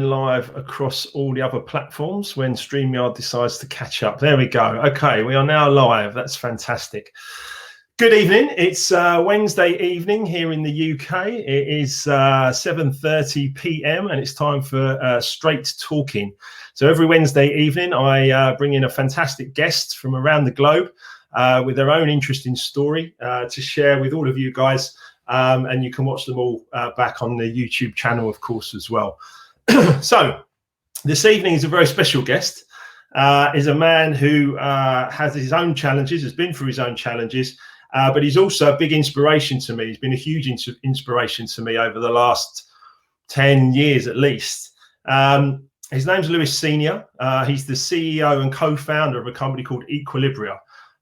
Live across all the other platforms when StreamYard decides to catch up. There we go. Okay, we are now live. That's fantastic. Good evening. It's Wednesday evening here in the UK. It is 7:30 p.m. and it's time for Straight Talking. So every Wednesday evening, I bring in a fantastic guest from around the globe with their own interesting story to share with all of you guys. And you can watch them all back on the YouTube channel, of course, as well. So this evening is a very special guest, is a man who has his own challenges, has been through his own challenges, but he's also a big inspiration to me. He's been a huge inspiration to me over the last 10 years at least. His name's Lewis Senior. He's the CEO and co-founder of a company called Equilibria.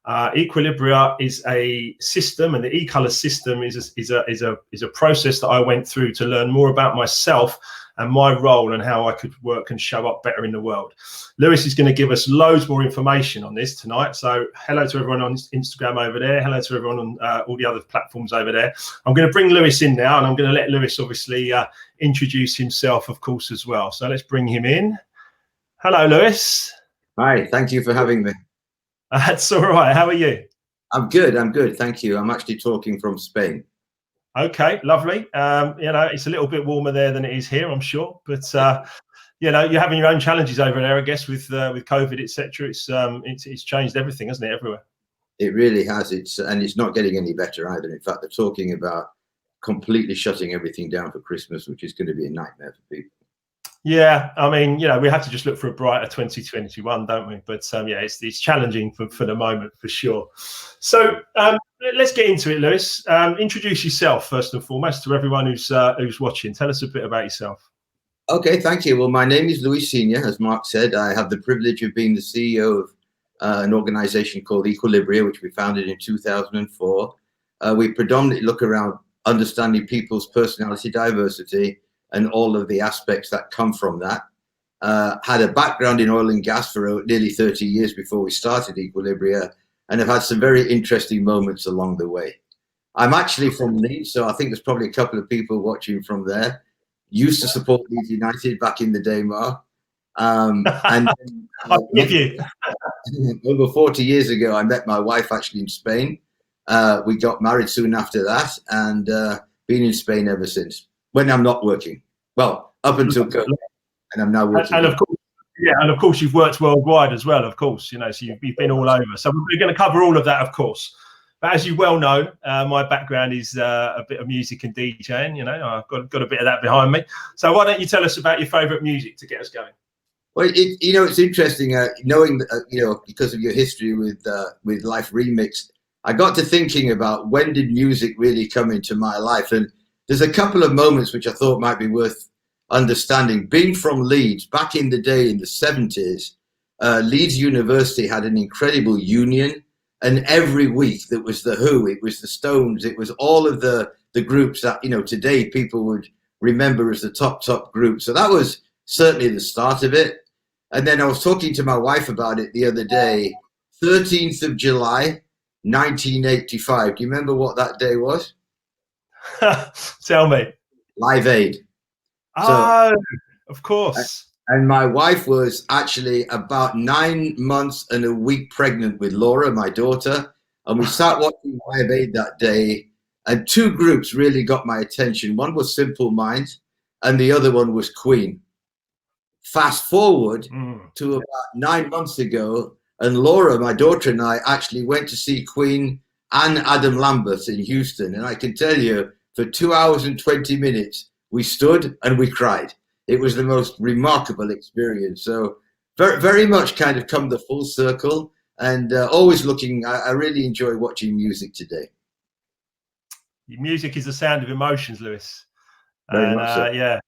Equilibria is a system, and the e-color system is a process that I went through to learn more about myself and my role and how I could work and show up better in the world. Lewis is going to give us loads more information on this tonight. So hello to everyone on Instagram over there. Hello to everyone on all the other platforms over there. I'm going to bring Lewis in now, and I'm going to let Lewis obviously introduce himself, of course, as well. So let's bring him in. Hello, Lewis. Hi, thank you for having me. That's all right. How are you? I'm good. Thank you. I'm actually talking from Spain. Okay, lovely. You know, it's a little bit warmer there than it is here, I'm sure. But you know, you're having your own challenges over there, I guess, with COVID, etc. It's changed everything, hasn't it, everywhere? It really has. And it's not getting any better either. In fact, they're talking about completely shutting everything down for Christmas, which is going to be a nightmare for people. Yeah, I mean, you know, we have to just look for a brighter 2021, don't we? But yeah, it's challenging for the moment, for sure. So let's get into it, Lewis. Introduce yourself first and foremost to everyone who's watching. Tell us a bit about yourself. Okay, thank you. Well, my name is Lewis Senior, as Mark said. I have the privilege of being the CEO of an organization called Equilibria, which we founded in 2004. We predominantly look around understanding people's personality diversity and all of the aspects that come from that. Had a background in oil and gas for nearly 30 years before we started Equilibria, and have had some very interesting moments along the way. I'm actually from Leeds, so I think there's probably a couple of people watching from there. Used to support Leeds United back in the day, Mark. And I'll give you. Over 40 years ago, I met my wife actually in Spain. We got married soon after that, and been in Spain ever since. When I'm not working, well, up until COVID, and I'm now working. And of course, yeah, and of course, you've worked worldwide as well. Of course, you know, so you've been all over. So we're going to cover all of that, of course. But as you well know, my background is a bit of music and DJing. You know, I've got a bit of that behind me. So why don't you tell us about your favourite music to get us going? Well, you know, it's interesting knowing you know, because of your history with Life Remix. I got to thinking about when did music really come into my life, and there's a couple of moments which I thought might be worth understanding. Being from Leeds, back in the day in the 70s, Leeds University had an incredible union, and every week there was The Who, it was the Stones, it was all of the groups that, you know, today people would remember as the top group. So that was certainly the start of it. And then I was talking to my wife about it the other day, 13th of July, 1985. Do you remember what that day was? Tell me. Live Aid. Oh, of course. And my wife was actually about 9 months and a week pregnant with Laura, my daughter. And we sat watching Live Aid that day. And two groups really got my attention. One was Simple Minds and the other one was Queen. Fast forward to about 9 months ago, and Laura, my daughter, and I actually went to see Queen and Adam Lambert in Houston. And I can tell you, for 2 hours and 20 minutes, we stood and we cried. It was the most remarkable experience. So very, very much kind of come the full circle, and always looking, I really enjoy watching music today. Music is the sound of emotions, Lewis. Very much so. Yeah,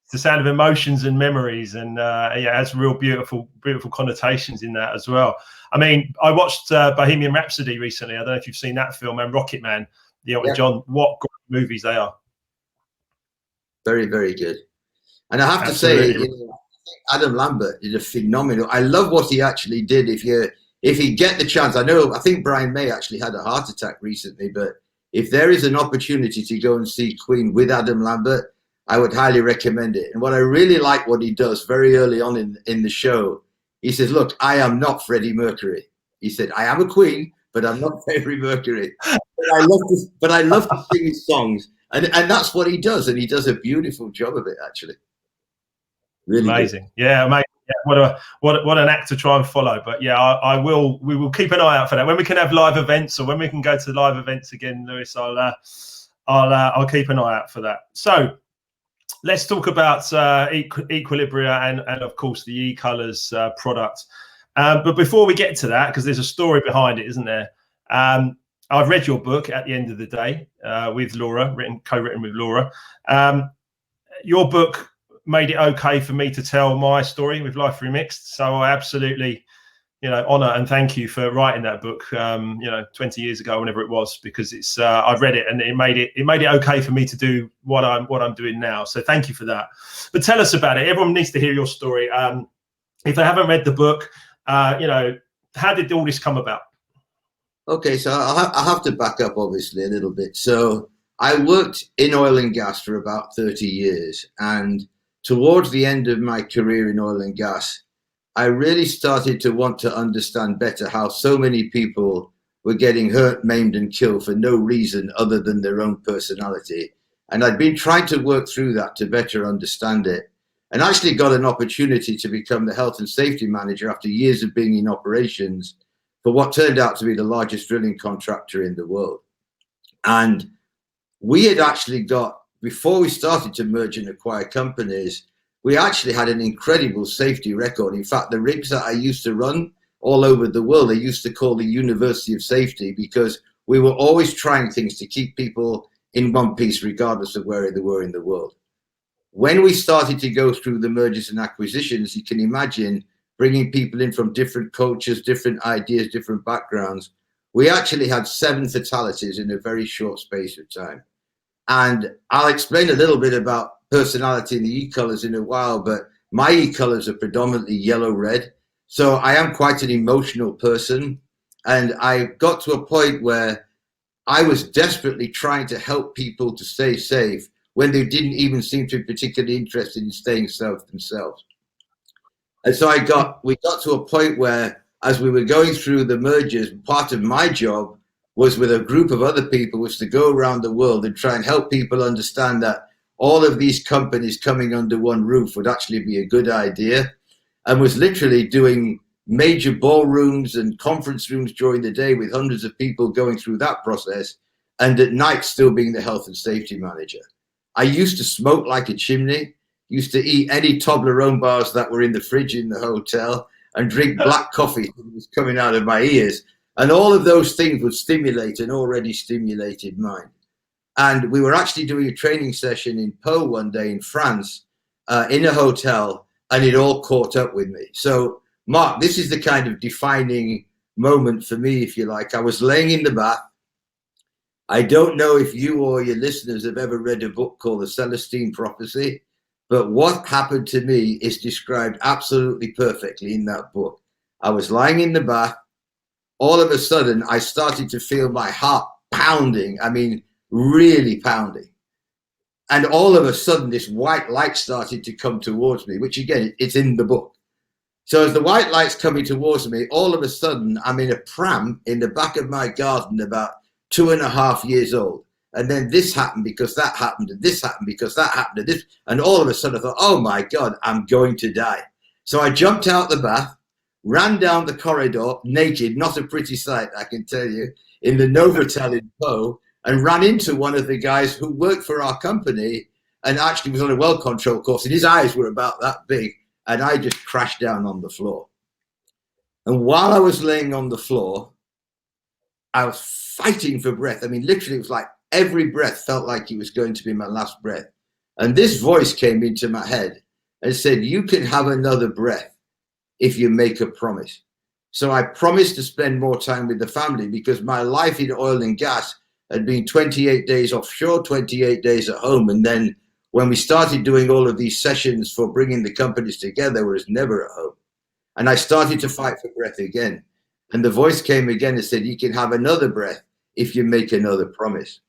it's the sound of emotions and memories, and yeah, it has real beautiful connotations in that as well. I mean, I watched Bohemian Rhapsody recently. I don't know if you've seen that film, and Rocket Man. Yeah, John, what great movies they are. Very, very good. And I have to say, you know, Adam Lambert did a phenomenal. I love what he actually did. If you get the chance, I think Brian May actually had a heart attack recently, but if there is an opportunity to go and see Queen with Adam Lambert, I would highly recommend it. And what I really like what he does very early on in the show, he says, look, I am not Freddie Mercury. He said, I am a Queen, but I'm not Freddie Mercury. But I love to sing his songs. And that's what he does. And he does a beautiful job of it, actually. Really amazing. good. Yeah, amazing. Yeah, what an act to try and follow. But yeah, we will keep an eye out for that. When we can have live events, or when we can go to live events again, Lewis, I'll keep an eye out for that. So let's talk about Equilibria and of course the E-Colors product. But before we get to that, because there's a story behind it, isn't there? I've read your book At the End of the Day with Laura, co-written with Laura. Your book made it okay for me to tell my story with Life Remixed. So I absolutely, honor and thank you for writing that book, 20 years ago, whenever it was, because it's I've read it and it made it okay for me to do what I'm doing now. So thank you for that. But tell us about it. Everyone needs to hear your story. If they haven't read the book, how did all this come about? Okay, so I have to back up, obviously, a little bit. So I worked in oil and gas for about 30 years. And towards the end of my career in oil and gas, I really started to want to understand better how so many people were getting hurt, maimed, and killed for no reason other than their own personality. And I'd been trying to work through that to better understand it, and actually got an opportunity to become the health and safety manager after years of being in operations for what turned out to be the largest drilling contractor in the world. And we had actually got, before we started to merge and acquire companies, we actually had an incredible safety record. In fact, the rigs that I used to run all over the world, they used to call the University of Safety, because we were always trying things to keep people in one piece, regardless of where they were in the world. When we started to go through the mergers and acquisitions, you can imagine bringing people in from different cultures, different ideas, different backgrounds. We actually had 7 fatalities in a very short space of time. And I'll explain a little bit about personality in the E-Colors in a while, but my E-Colors are predominantly yellow-red. So I am quite an emotional person. And I got to a point where I was desperately trying to help people to stay safe when they didn't even seem to be particularly interested in staying safe themselves. And so we got to a point where, as we were going through the mergers, part of my job was, with a group of other people, was to go around the world and try and help people understand that all of these companies coming under one roof would actually be a good idea, and was literally doing major ballrooms and conference rooms during the day with hundreds of people going through that process, and at night still being the health and safety manager. I used to smoke like a chimney, used to eat any Toblerone bars that were in the fridge in the hotel, and drink black coffee that was coming out of my ears. And all of those things would stimulate an already stimulated mind. And we were actually doing a training session in Pau one day in France, in a hotel, and it all caught up with me. So, Mark, this is the kind of defining moment for me, if you like. I was laying in the bath. I don't know if you or your listeners have ever read a book called The Celestine Prophecy, but what happened to me is described absolutely perfectly in that book. I was lying in the bath. All of a sudden, I started to feel my heart pounding. I mean, really pounding. And all of a sudden, this white light started to come towards me, which again, it's in the book. So as the white light's coming towards me, all of a sudden, I'm in a pram in the back of my garden, about 2.5 years old. And then this happened because that happened, and this happened because that happened, and this. And all of a sudden I thought, oh my God, I'm going to die. So I jumped out the bath, ran down the corridor naked, not a pretty sight, I can tell you, in the Novotel in Pau, and ran into one of the guys who worked for our company and actually was on a well control course, and his eyes were about that big. And I just crashed down on the floor. And while I was laying on the floor, I was fighting for breath. I mean, literally, it was like every breath felt like it was going to be my last breath. And this voice came into my head and said, you can have another breath if you make a promise. So I promised to spend more time with the family, because my life in oil and gas had been 28 days offshore, 28 days at home. And then when we started doing all of these sessions for bringing the companies together, I was never at home. And I started to fight for breath again. And the voice came again and said, you can have another breath if you make another promise.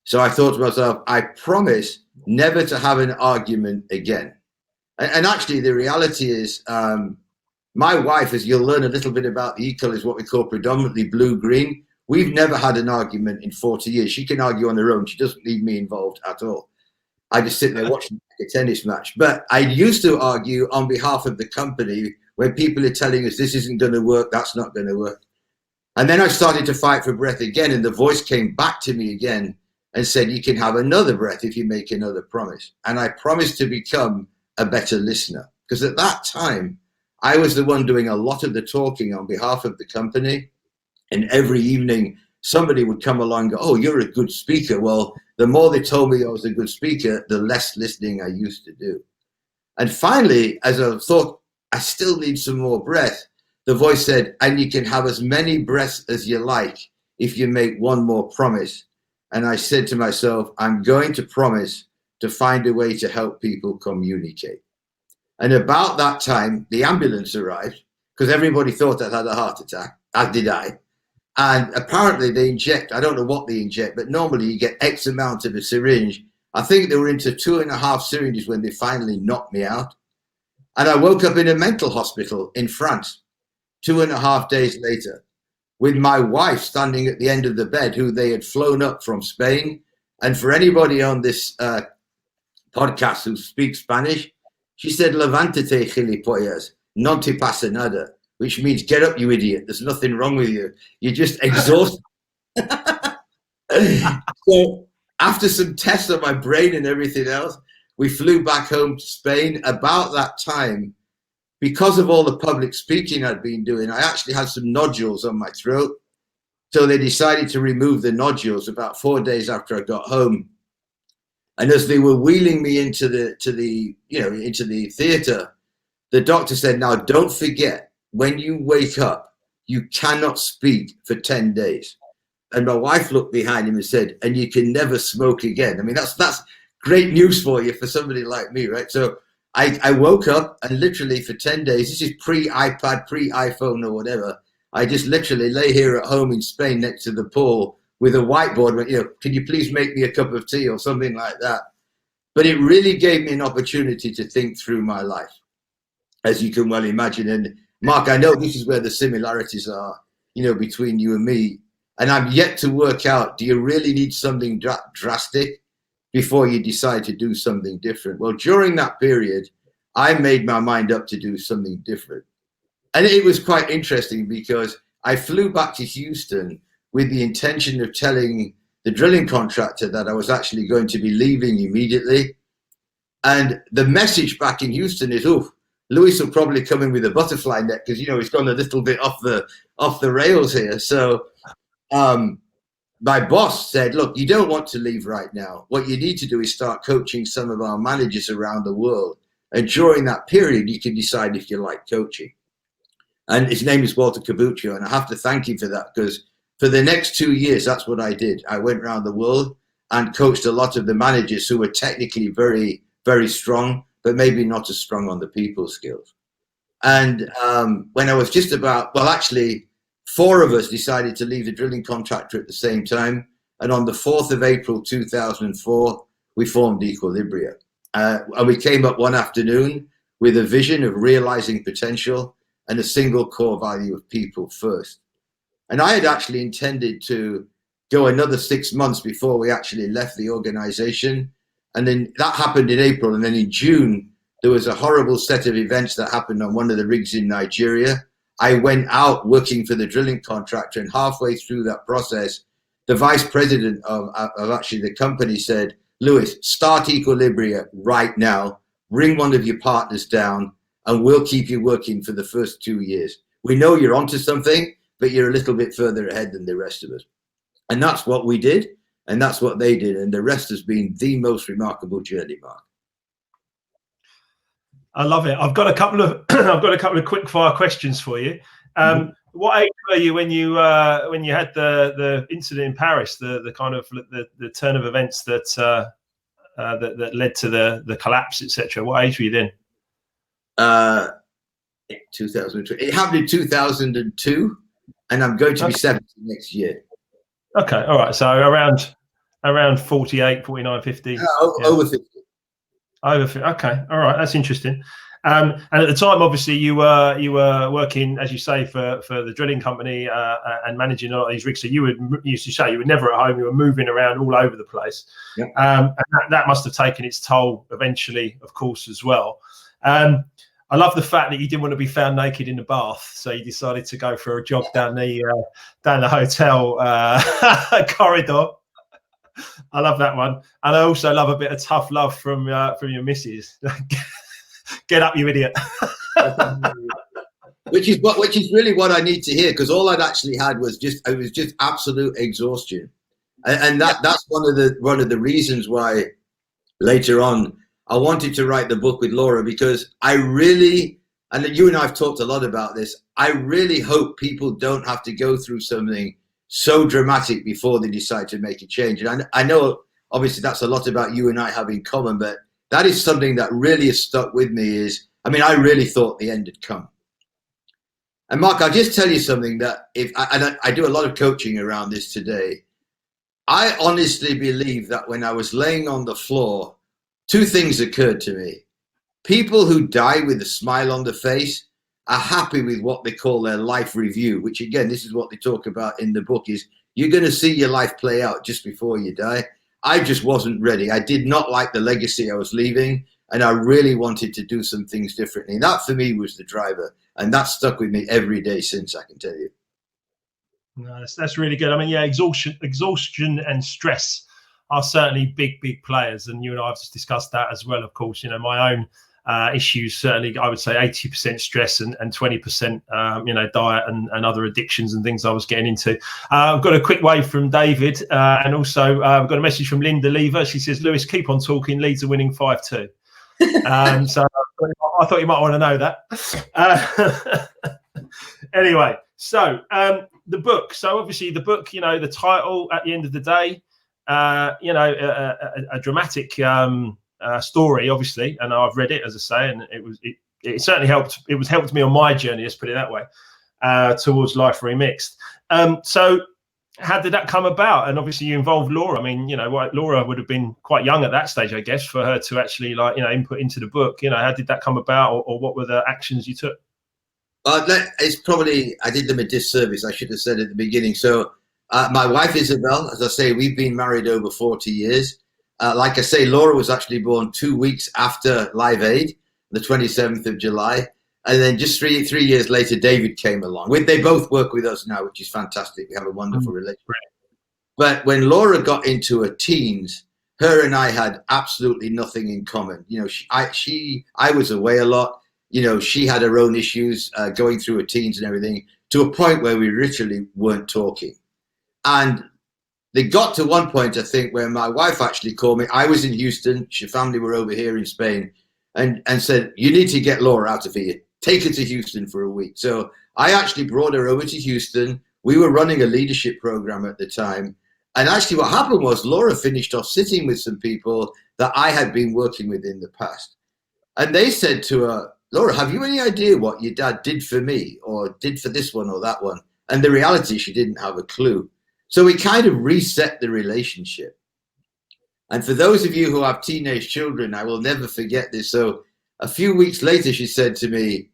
So I thought to myself, I promise never to have an argument again. And actually, the reality is, my wife, as you'll learn a little bit about the equal, is what we call predominantly blue-green. We've never had an argument in 40 years. She can argue on her own. She doesn't need me involved at all. I just sit there watching a tennis match. But I used to argue on behalf of the company when people are telling us this isn't going to work, that's not going to work. And then I started to fight for breath again, and the voice came back to me again and said, you can have another breath if you make another promise. And I promised to become a better listener, because at that time, I was the one doing a lot of the talking on behalf of the company. And every evening, somebody would come along and go, oh, you're a good speaker. Well, the more they told me I was a good speaker, the less listening I used to do. And finally, as I thought, I still need some more breath, the voice said, and you can have as many breaths as you like if you make one more promise. And I said to myself, I'm going to promise to find a way to help people communicate. And about that time, the ambulance arrived, because everybody thought I'd had a heart attack, as did I. And apparently they inject, I don't know what they inject, but normally you get X amount of a syringe. I think they were into 2.5 syringes when they finally knocked me out. And I woke up in a mental hospital in France 2.5 days later, with my wife standing at the end of the bed, who they had flown up from Spain. And for anybody on this podcast who speaks Spanish, she said, levántate, gilipollas, no te pasa nada, which means get up, you idiot. There's nothing wrong with you. You're just exhausted. So after some tests on my brain and everything else, we flew back home to Spain. About that time, because of all the public speaking I'd been doing, I actually had some nodules on my throat. So they decided to remove the nodules about 4 days after I got home. And as they were wheeling me into the theater, the doctor said, now don't forget, when you wake up, you cannot speak for 10 days. And my wife looked behind him and said, and you can never smoke again. I mean, that's great news for you, for somebody like me, right? So I woke up, and literally for 10 days, this is pre-iPad, pre-iPhone or whatever, I just literally lay here at home in Spain next to the pool with a whiteboard, can you please make me a cup of tea or something like that? But it really gave me an opportunity to think through my life, as you can well imagine. And Mark, I know this is where the similarities are, between you and me. And I'm yet to work out, do you really need something drastic before you decide to do something different? Well, during that period, I made my mind up to do something different. And it was quite interesting, because I flew back to Houston with the intention of telling the drilling contractor that I was actually going to be leaving immediately. And the message back in Houston is, Lewis will probably come in with a butterfly net, because, he's gone a little bit off the rails here. So my boss said, look, you don't want to leave right now. What you need to do is start coaching some of our managers around the world. And during that period, you can decide if you like coaching. And his name is Walter Cabuccio. And I have to thank him for that, because for the next 2 years, that's what I did. I went around the world and coached a lot of the managers who were technically very, very strong, but maybe not as strong on the people skills. And when I was just actually 4 of us decided to leave the drilling contractor at the same time. And on the 4th of April, 2004, we formed Equilibria. And we came up one afternoon with a vision of realizing potential and a single core value of people first. And I had actually intended to go another 6 months before we actually left the organization. And then that happened in April. And then in June, there was a horrible set of events that happened on one of the rigs in Nigeria. I went out working for the drilling contractor, and halfway through that process, the vice president of actually the company said, Lewis, start Equilibria right now, bring one of your partners down, and we'll keep you working for the first 2 years. We know you're onto something, but you're a little bit further ahead than the rest of us. And that's what we did, and that's what they did. And the rest has been the most remarkable journey, Mark. I love it. I've got a couple of quick fire questions for you. What age were you when you had the incident in Paris, the kind of the turn of events that led to the collapse, etc.? What age were you then? 2002. It happened in 2002, and I'm going to be 70 next year. Okay, all right. So around Around 48, 49, 50. Over 50. Okay, all right, that's interesting. And at the time, obviously, you were working, as you say, for the drilling company and managing a lot of these rigs. So you used to say you were never at home; you were moving around all over the place. Yep. And that must have taken its toll eventually, of course, as well. I love the fact that you didn't want to be found naked in the bath, so you decided to go for a jog down the hotel corridor. I love that one, and I also love a bit of tough love from your missus. Get up, you idiot! which is really what I need to hear, because all I'd actually had was just absolute exhaustion, and that's one of the reasons why later on I wanted to write the book with Laura, because I really, and you and I have talked a lot about this, I really hope people don't have to go through something so dramatic before they decide to make a change. And I know obviously that's a lot about you and I have in common, but that is something that really has stuck with me. I really thought the end had come. And Mark, I'll just tell you something that I do a lot of coaching around this today. I honestly believe that when I was laying on the floor, two things occurred to me. People who die with a smile on their face are happy with what they call their life review, which again, this is what they talk about in the book, is you're going to see your life play out just before you die. I just wasn't ready. I did not like the legacy I was leaving, and I really wanted to do some things differently. And that for me was the driver, and that stuck with me every day since, I can tell you. No, that's really good. I mean, yeah, exhaustion and stress are certainly big players, and you and I have just discussed that as well. Of course, my own issues, certainly I would say 80% stress and 20% diet and other addictions and things I was getting into. I've got a quick wave from David, and also I've got a message from Linda Lever. She says, Lewis, keep on talking, Leeds are winning 5-2. So I thought you might want to know that. Anyway, so the book. So obviously the book, the title at the end of the day, a dramatic story, obviously, and I've read it, as I say, and it certainly helped. It was helped me on my journey, let's put it that way, towards Life Remixed. So how did that come about? And obviously you involved Laura. I mean, Laura would have been quite young at that stage, I guess, for her to actually input into the book. How did that come about, or what were the actions you took? It's probably, I did them a disservice. I should have said at the beginning. So my wife, Isabel, as I say, we've been married over 40 years. Like I say, Laura was actually born 2 weeks after Live Aid, the 27th of July. And then just three years later, David came along. They both work with us now, which is fantastic. We have a wonderful relationship. But when Laura got into her teens, her and I had absolutely nothing in common. I was away a lot. She had her own issues going through her teens and everything, to a point where we literally weren't talking. And they got to one point, I think, where my wife actually called me. I was in Houston. Her family were over here in Spain, and said, you need to get Laura out of here. Take her to Houston for a week. So I actually brought her over to Houston. We were running a leadership program at the time. And actually what happened was Laura finished off sitting with some people that I had been working with in the past. And they said to her, Laura, have you any idea what your dad did for me, or did for this one or that one? And the reality, she didn't have a clue. So we kind of reset the relationship. And for those of you who have teenage children, I will never forget this. So a few weeks later, she said to me,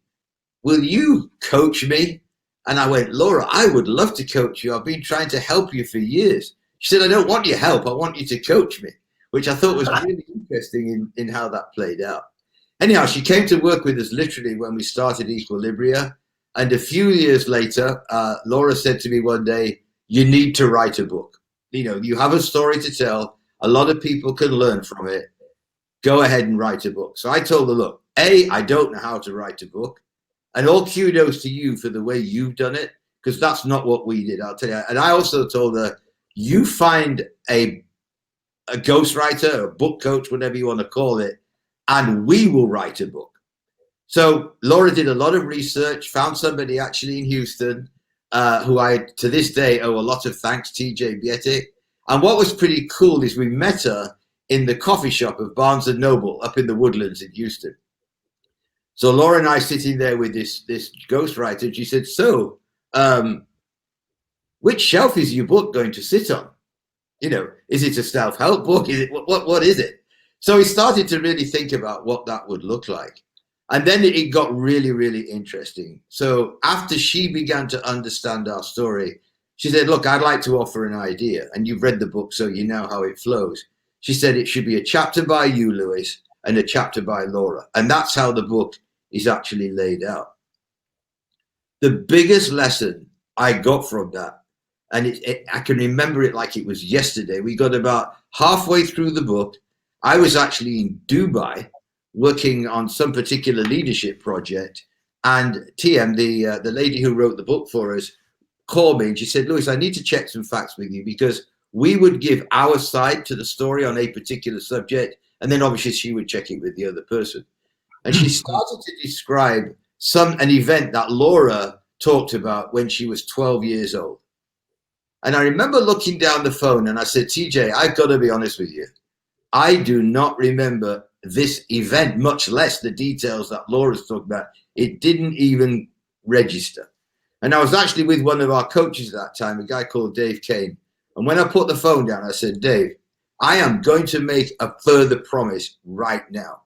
will you coach me? And I went, Laura, I would love to coach you. I've been trying to help you for years. She said, I don't want your help. I want you to coach me, which I thought was really interesting in how that played out. Anyhow, she came to work with us literally when we started Equilibria. And a few years later, Laura said to me one day, you need to write a book. You have a story to tell. A lot of people can learn from it. Go ahead and write a book. So I told her, look, I don't know how to write a book. And all kudos to you for the way you've done it, because that's not what we did, I'll tell you. And I also told her, you find a ghostwriter, a book coach, whatever you want to call it, and we will write a book. So Laura did a lot of research, found somebody actually in Houston, who I, to this day, owe a lot of thanks, TJ Bietic. And what was pretty cool is we met her in the coffee shop of Barnes & Noble up in the Woodlands in Houston. So Laura and I sitting there with this ghostwriter, and she said, so which shelf is your book going to sit on? You know, is it a self-help book? Is it what is it? So he started to really think about what that would look like. And then it got really, really interesting. So after she began to understand our story, she said, look, I'd like to offer an idea. And you've read the book, so you know how it flows. She said, it should be a chapter by you, Lewis, and a chapter by Laura. And that's how the book is actually laid out. The biggest lesson I got from that, and I can remember it like it was yesterday. We got about halfway through the book. I was actually in Dubai working on some particular leadership project, and TM, the lady who wrote the book for us, called me and she said, Lewis, I need to check some facts with you, because we would give our side to the story on a particular subject, and then obviously she would check it with the other person. And she started to describe an event that Laura talked about when she was 12 years old. And I remember looking down the phone and I said, TJ, I've got to be honest with you. I do not remember this event, much less the details that Laura's talking about. It didn't even register. And I was actually with one of our coaches at that time, a guy called Dave Kane. And when I put the phone down, I said, Dave, I am going to make a further promise right now.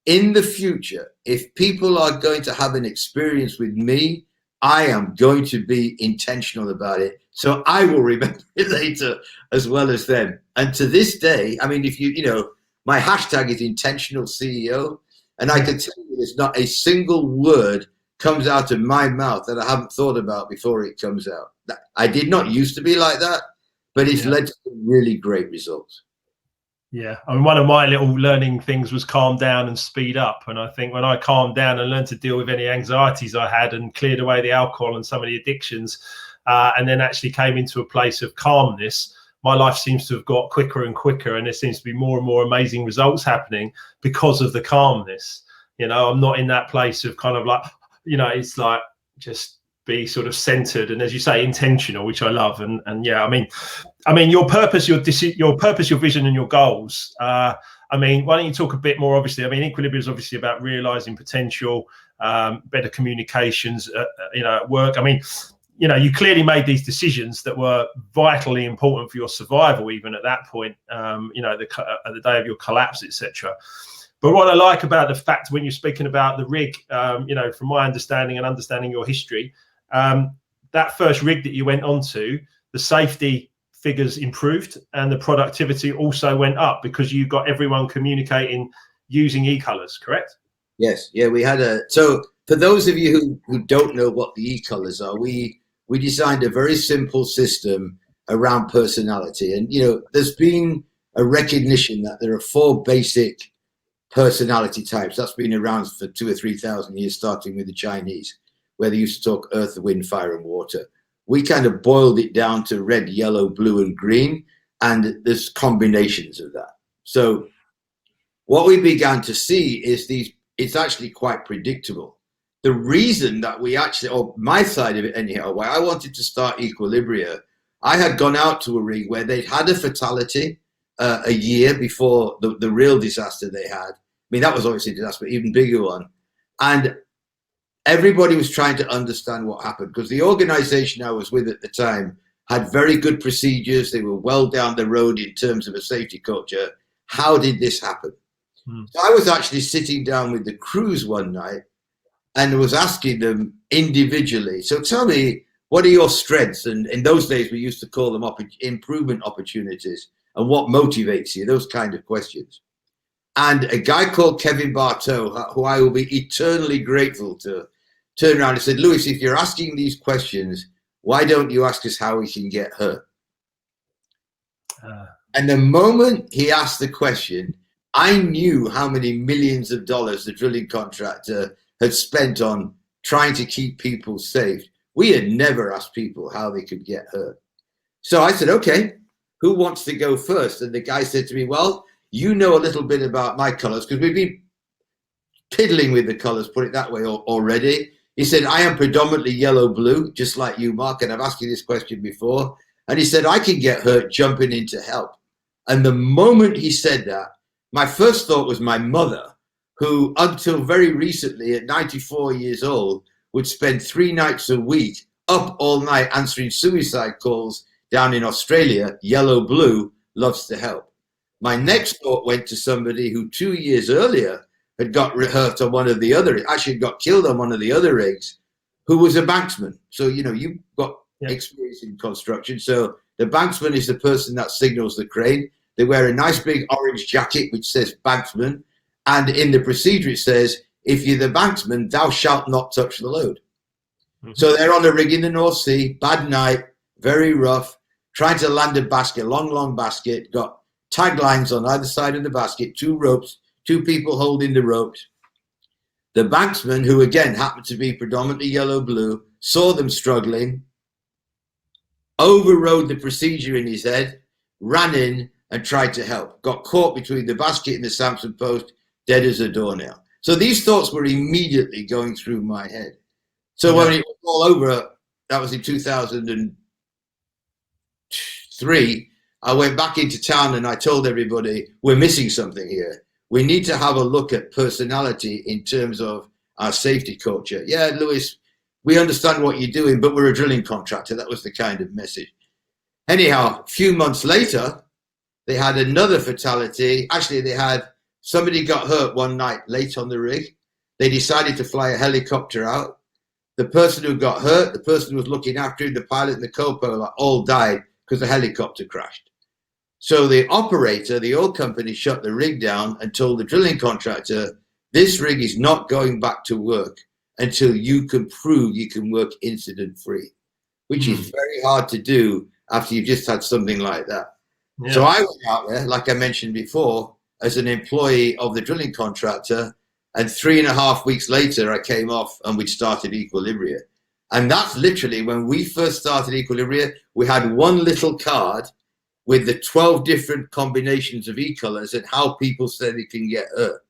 In the future, if people are going to have an experience with me, I am going to be intentional about it. So I will remember it later as well as them. And to this day, I mean, if you know, my hashtag is intentional CEO. And I can tell you there's not a single word comes out of my mouth that I haven't thought about before it comes out. I did not used to be like that, but it's led to really great results. Yeah, I mean, one of my little learning things was calm down and speed up. And I think when I calmed down and learned to deal with any anxieties I had and cleared away the alcohol and some of the addictions, and then actually came into a place of calmness, my life seems to have got quicker and quicker, and there seems to be more and more amazing results happening because of the calmness. You know, I'm not in that place of kind of like, you know, it's like just be sort of centered and, as you say, intentional, which I love. And yeah, I mean, your purpose, your purpose, your vision, and your goals. I mean, why don't you talk a bit more? Obviously, I mean, Equilibria is obviously about realizing potential, better communications, you know, at work. I mean, you know, you clearly made these decisions that were vitally important for your survival, even at that point. You know, at the day of your collapse, etc. But what I like about the fact when you're speaking about the rig, you know, from my understanding and understanding your history, that first rig that you went onto, the safety figures improved and the productivity also went up because you got everyone communicating using e-colors, correct? Yes. Yeah, we had so for those of you who don't know what the e-colors are, we designed a very simple system around personality. And, you know, there's been a recognition that there are 4 basic personality types. That's been around for 2,000 or 3,000 years, starting with the Chinese, where they used to talk earth, wind, fire, and water. We kind of boiled it down to red, yellow, blue, and green, and there's combinations of that. So what we began to see is it's actually quite predictable. The reason that we actually, or my side of it anyhow, why I wanted to start Equilibria, I had gone out to a rig where they'd had a fatality a year before the real disaster they had. I mean, that was obviously a disaster, but even bigger one. And everybody was trying to understand what happened, because the organization I was with at the time had very good procedures. They were well down the road in terms of a safety culture. How did this happen? So I was actually sitting down with the crews one night and was asking them individually, so tell me, what are your strengths? And in those days, we used to call them improvement opportunities, and what motivates you, those kind of questions. And a guy called Kevin Bartow, who I will be eternally grateful to, turned around and said, Lewis, if you're asking these questions, why don't you ask us how we can get hurt? And the moment he asked the question, I knew how many millions of dollars the drilling contractor had spent on trying to keep people safe. We had never asked people how they could get hurt. So I said, okay, who wants to go first? And the guy said to me, well, you know a little bit about my colors, because we've been piddling with the colors, put it that way, already. He said, I am predominantly yellow-blue, just like you, Mark, and I've asked you this question before. And he said, I can get hurt jumping in to help. And the moment he said that, my first thought was my mother, who until very recently, at 94 years old, would spend 3 nights a week up all night answering suicide calls down in Australia, yellow blue, loves to help. My next thought went to somebody who 2 years earlier had got hurt on one of the other, actually got killed on one of the other rigs, who was a banksman. So, you've got experience in construction. So the banksman is the person that signals the crane. They wear a nice big orange jacket, which says banksman. And in the procedure, it says, if you're the banksman, thou shalt not touch the load. Mm-hmm. So they're on a rig in the North Sea, bad night, very rough, trying to land a basket, long basket, got taglines on either side of the basket, 2 ropes, 2 people holding the ropes. The banksman, who again happened to be predominantly yellow-blue, saw them struggling, overrode the procedure in his head, ran in and tried to help. Got caught between the basket and the Samson post, dead as a doornail. So these thoughts were immediately going through my head. So when it was all over, that was in 2003, I went back into town and I told everybody, we're missing something here. We need to have a look at personality in terms of our safety culture. Yeah, Lewis, we understand what you're doing, but we're a drilling contractor. That was the kind of message. Anyhow, a few months later, they had another fatality. Actually, they had somebody got hurt one night late on the rig. They decided to fly a helicopter out. The person who got hurt, the person who was looking after him, the pilot and the co-pilot all died because the helicopter crashed. So the operator, the oil company, shut the rig down and told the drilling contractor, this rig is not going back to work until you can prove you can work incident-free, which is very hard to do after you've just had something like that. Yeah. So I went out there, like I mentioned before, as an employee of the drilling contractor, and 3.5 weeks later, I came off and we'd started Equilibria. And that's literally when we first started Equilibria, we had one little card with the 12 different combinations of e-colors and how people said it can get hurt.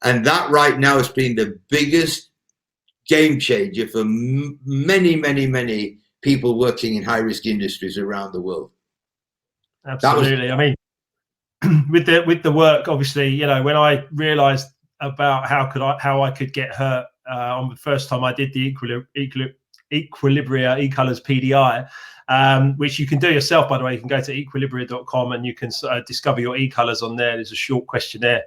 And that right now has been the biggest game changer for many people working in high-risk industries around the world. Absolutely. I mean, with the work, obviously, when I realized about how I could get hurt on the first time I did the Equilibria e-colors PDI, which you can do yourself, by the way. You can go to equilibria.com and you can discover your e-colors on there. There's a short questionnaire.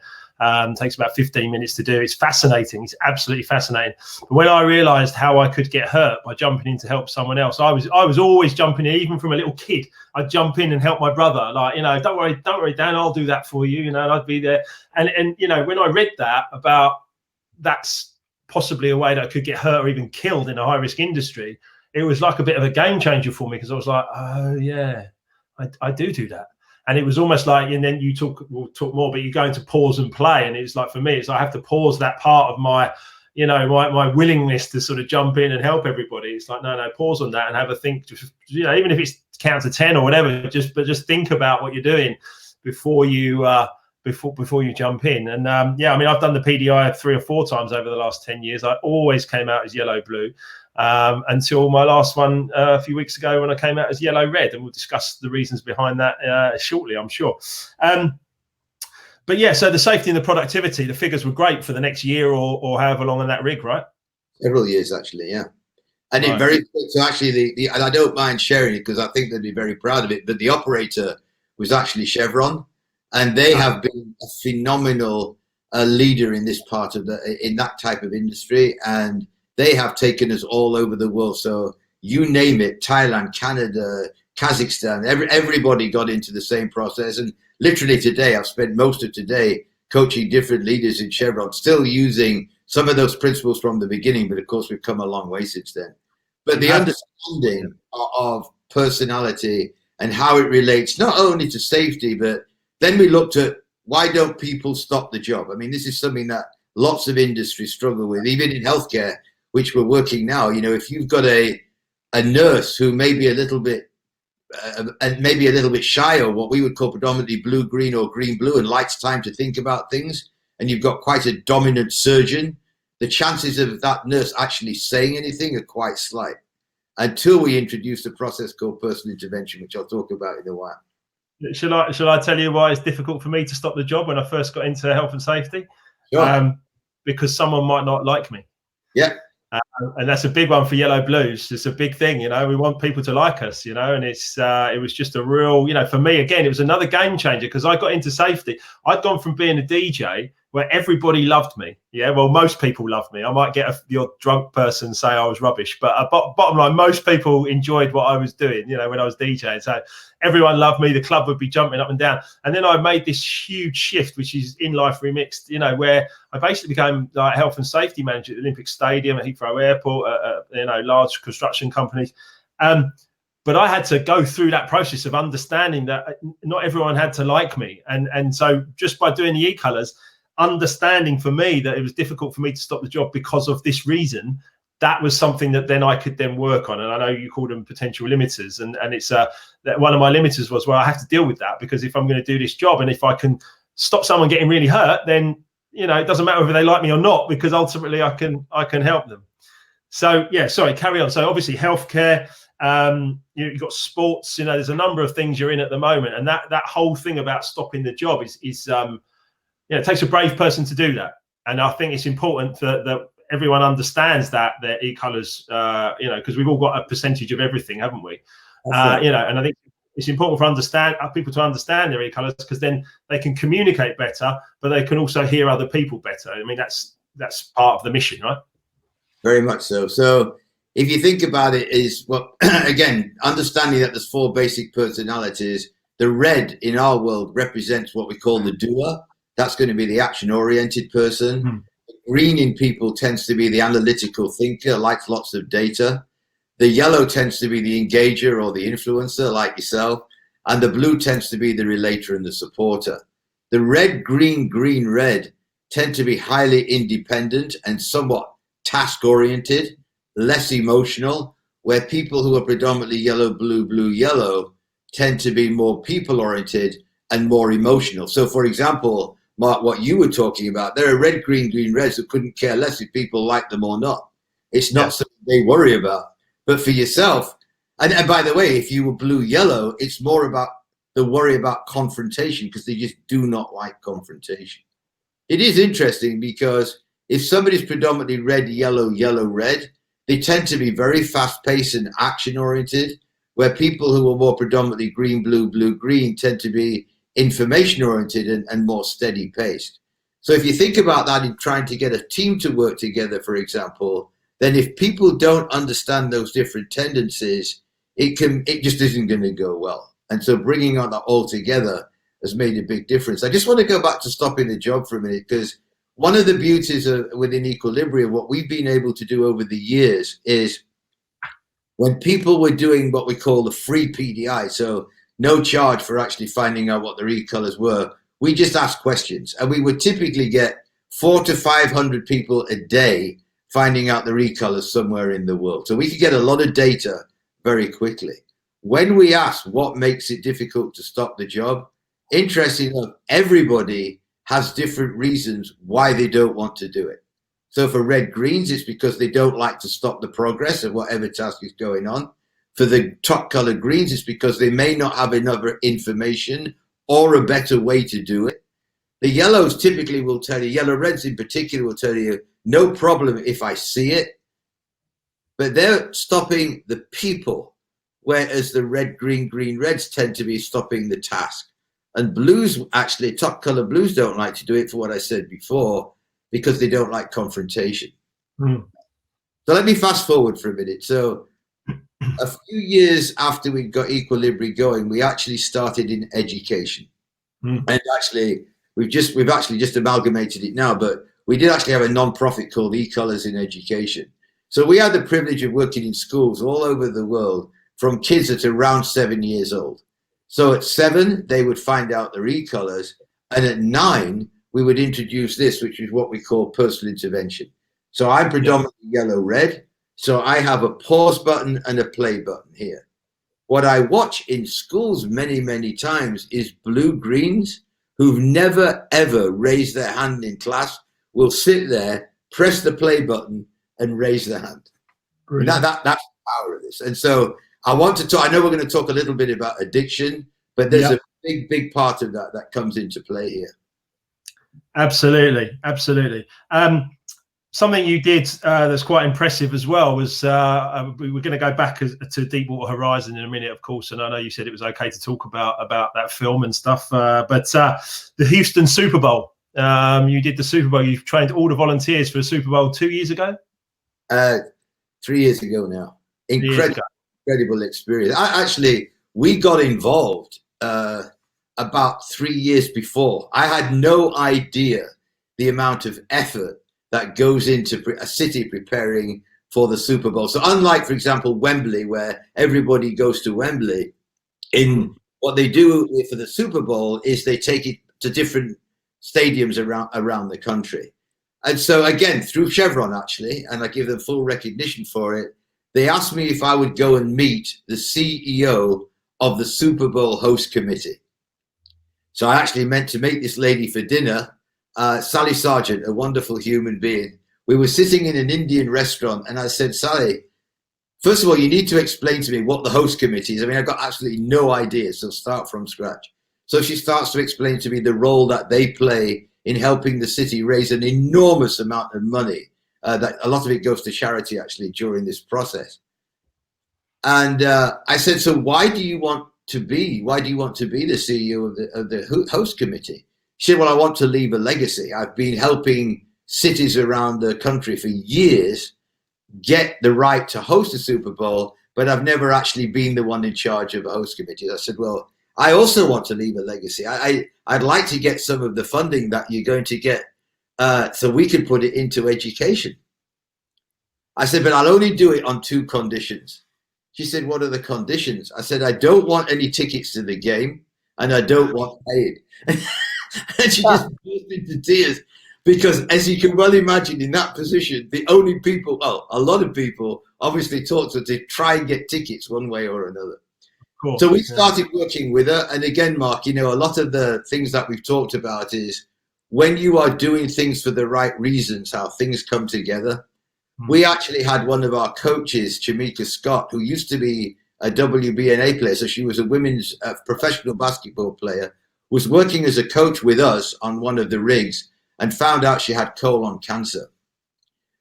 Takes about 15 minutes to do. It's fascinating. It's absolutely fascinating. But when I realized how I could get hurt by jumping in to help someone else, I was always jumping in, even from a little kid. I'd jump in and help my brother. Like, don't worry, Dan, I'll do that for you. And I'd be there. And when I read that about that's possibly a way that I could get hurt or even killed in a high-risk industry, it was like a bit of a game changer for me, because I was like, oh yeah, I do that. And it was almost like, and then we'll talk more, but you go into pause and play. And it's like, for me, it's like I have to pause that part of my, my willingness to sort of jump in and help everybody. It's like, no, pause on that and have a think, even if it's count to 10 or whatever, just think about what you're doing before you jump in. And I mean, I've done the PDI 3 or 4 times over the last 10 years. I always came out as yellow-blue. Until my last one a few weeks ago when I came out as yellow-red, and we'll discuss the reasons behind that shortly, I'm sure. But yeah, so the safety and the productivity, the figures were great for the next year or however long on that rig, right? Several years, actually, yeah. And right. So actually, and I don't mind sharing it because I think they'd be very proud of it, but the operator was actually Chevron, and they have been a phenomenal leader in this part of in that type of industry, and they have taken us all over the world. So you name it, Thailand, Canada, Kazakhstan, everybody got into the same process. And literally today, I've spent most of today coaching different leaders in Chevron, still using some of those principles from the beginning. But of course, we've come a long way since then. But the understanding of personality and how it relates not only to safety, but then we looked at why don't people stop the job? I mean, this is something that lots of industries struggle with, even in healthcare, which we're working now. If you've got a nurse who may be a little bit shy, or what we would call predominantly blue-green or green-blue, and likes time to think about things, and you've got quite a dominant surgeon, the chances of that nurse actually saying anything are quite slight, until we introduce a process called personal intervention, which I'll talk about in a while. Shall I tell you why it's difficult for me to stop the job when I first got into health and safety? Sure. Because someone might not like me. Yeah. And that's a big one for Yellow Blues. It's a big thing, you know. We want people to like us, you know, and it was just a real, you know, for me, again, it was another game changer because I got into safety. I'd gone from being a DJ where everybody loved me. Yeah, well, most people loved me. I might get your drunk person say I was rubbish, but bottom line, most people enjoyed what I was doing, you know, when I was DJing. So everyone loved me. The club would be jumping up and down. And then I made this huge shift, which is In Life Remixed, you know, where I basically became like health and safety manager at the Olympic Stadium, at Heathrow Airport, you know, large construction companies. But I had to go through that process of understanding that not everyone had to like me. And so just by doing the e-colors, understanding for me that it was difficult for me to stop the job because of this reason, that was something that then I could then work on. And I know you call them potential limiters, and it's that one of my limiters was, well, I have to deal with that, because if I'm going to do this job and if I can stop someone getting really hurt, then, you know, it doesn't matter whether they like me or not, because ultimately I can help them. So yeah, sorry, carry on. So obviously healthcare, you've got sports, you know, there's a number of things you're in at the moment, and that whole thing about stopping the job is you know, it takes a brave person to do that. And I think it's important that everyone understands that their e-colors, you know, because we've all got a percentage of everything, haven't we? You know, and I think it's important for people to understand their e-colors, because then they can communicate better, but they can also hear other people better. I mean, that's part of the mission, right? Very much so. So if you think about it, is well, again, understanding that there's 4 basic personalities. The red in our world represents what we call the doer. That's going to be the action-oriented person. Green in people tends to be the analytical thinker, likes lots of data. The yellow tends to be the engager or the influencer, like yourself. And the blue tends to be the relator and the supporter. The red, green, green, red tend to be highly independent and somewhat task-oriented, less emotional, where people who are predominantly yellow, blue, blue, yellow tend to be more people-oriented and more emotional. So, for example, Mark, what you were talking about, there are red, green, green, reds that couldn't care less if people like them or not. It's not something they worry about. But for yourself, and by the way, if you were blue, yellow, it's more about the worry about confrontation, because they just do not like confrontation. It is interesting because if somebody's predominantly red, yellow, yellow, red, they tend to be very fast-paced and action-oriented, where people who are more predominantly green, blue, blue, green tend to be information-oriented and more steady-paced. So if you think about that in trying to get a team to work together, for example, then if people don't understand those different tendencies, it just isn't going to go well. And so bringing on that all together has made a big difference. I just want to go back to stopping the job for a minute, because one of the beauties within Equilibria, what we've been able to do over the years is when people were doing what we call the free PDI, so no charge for actually finding out what their e-colors were, we just asked questions, and we would typically get 400 to 500 people a day finding out their e-colors somewhere in the world. So we could get a lot of data very quickly. When we asked what makes it difficult to stop the job, interesting enough, everybody has different reasons why they don't want to do it. So for red greens, it's because they don't like to stop the progress of whatever task is going on. For the top colored greens, it's because they may not have enough information or a better way to do it. The yellows typically will tell you, yellow reds in particular will tell you, no problem if I see it, but they're stopping the people, whereas the red, green, green, reds tend to be stopping the task. And blues, actually, top color blues don't like to do it for what I said before, because they don't like confrontation. So let me fast forward for a minute. So a few years after we got Equilibria going, we actually started in education. And actually, we've actually just amalgamated it now, but we did actually have a non-profit called E-Colors in Education. So we had the privilege of working in schools all over the world, from kids that are around 7 years old. So at 7, they would find out their e-colors, and at 9, we would introduce this, which is what we call personal intervention. So I'm predominantly yellow-red, so I have a pause button and a play button here. What I watch in schools many, many times is blue-greens who've never, ever raised their hand in class will sit there, press the play button, and raise their hand. That's the power of this. And so I want to talk, I know we're going to talk a little bit about addiction, but there's a big, big part of that comes into play here. Absolutely. Absolutely. Something you did that's quite impressive as well was we were going to go back to Deepwater Horizon in a minute, of course, and I know you said it was okay to talk about that film and stuff, but the Houston Super Bowl, you did the Super Bowl. You trained all the volunteers for the Super Bowl 2 years ago. 3 years ago now. Incredible experience. We got involved about 3 years before. I had no idea the amount of effort that goes into a city preparing for the Super Bowl. So unlike, for example, Wembley, where everybody goes to Wembley, what they do for the Super Bowl is they take it to different stadiums around the country. And so again, through Chevron, actually, and I give them full recognition for it, they asked me if I would go and meet the CEO of the Super Bowl host committee. So I actually meant to meet this lady for dinner, Sally Sargent, a wonderful human being. We were sitting in an Indian restaurant, and I said, Sally, first of all, you need to explain to me what the host committee is. I mean, I've got absolutely no idea, so start from scratch. So she starts to explain to me the role that they play in helping the city raise an enormous amount of money. That a lot of it goes to charity, actually, during this process. And I said, so why do you want to be the CEO of the host committee? She said, well, I want to leave a legacy. I've been helping cities around the country for years get the right to host a Super Bowl, but I've never actually been the one in charge of a host committee. I said, well, I also want to leave a legacy. I'd like to get some of the funding that you're going to get so we can put it into education. I said, but I'll only do it on 2 conditions. She said, what are the conditions? I said, I don't want any tickets to the game, and I don't want paid. And she just burst into tears because, as you can well imagine, in that position, the only people, well, a lot of people obviously talked to her to try and get tickets one way or another. Cool. So we started working with her. And again, Mark, you know, a lot of the things that we've talked about is when you are doing things for the right reasons, how things come together. We actually had one of our coaches, Chamika Scott, who used to be a WBNA player. So she was a women's professional basketball player, was working as a coach with us on one of the rigs and found out she had colon cancer.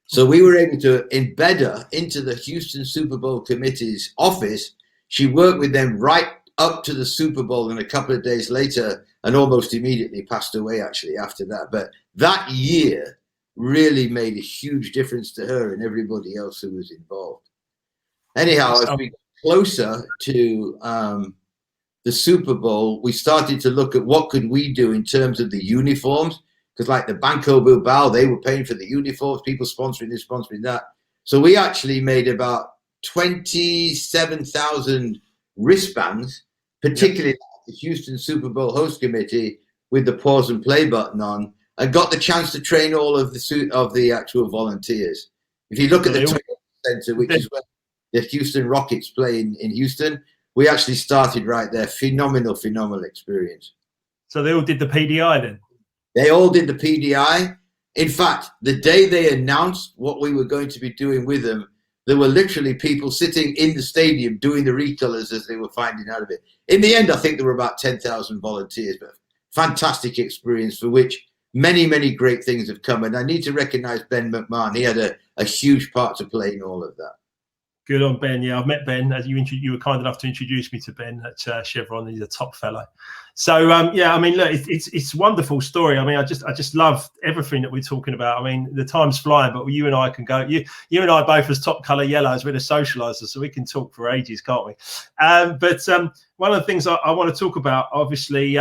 So we were able to embed her into the Houston Super Bowl committee's office. She worked with them right up to the Super Bowl, and a couple of days later, and almost immediately passed away actually after that. But that year really made a huge difference to her and everybody else who was involved. Anyhow, as we got closer to the Super Bowl, we started to look at what could we do in terms of the uniforms, because like the Banco Bilbao, they were paying for the uniforms, people sponsoring this, sponsoring that. So we actually made about 27,000 wristbands, particularly the Houston Super Bowl host committee with the pause and play button on, and got the chance to train all of the actual volunteers. If you look at the Toyota Center, which is where the Houston Rockets play in Houston, we actually started right there. Phenomenal experience. So they all did the PDI then? They all did the PDI. In fact, the day they announced what we were going to be doing with them, there were literally people sitting in the stadium doing the recolors as they were finding out of it. In the end, I think there were about 10,000 volunteers, but fantastic experience for which many great things have come. And I need to recognize Ben McMahon. He had a huge part to play in all of that. Good on Ben. Yeah, I've met Ben. As you were kind enough to introduce me to Ben at Chevron. He's a top fellow. So yeah, I mean, look, it's a wonderful story. I mean, I just love everything that we're talking about. I mean, the time's flying, but you and I can go. You and I both as top colour yellows. We're the socialisers, so we can talk for ages, can't we? But one of the things I want to talk about, obviously,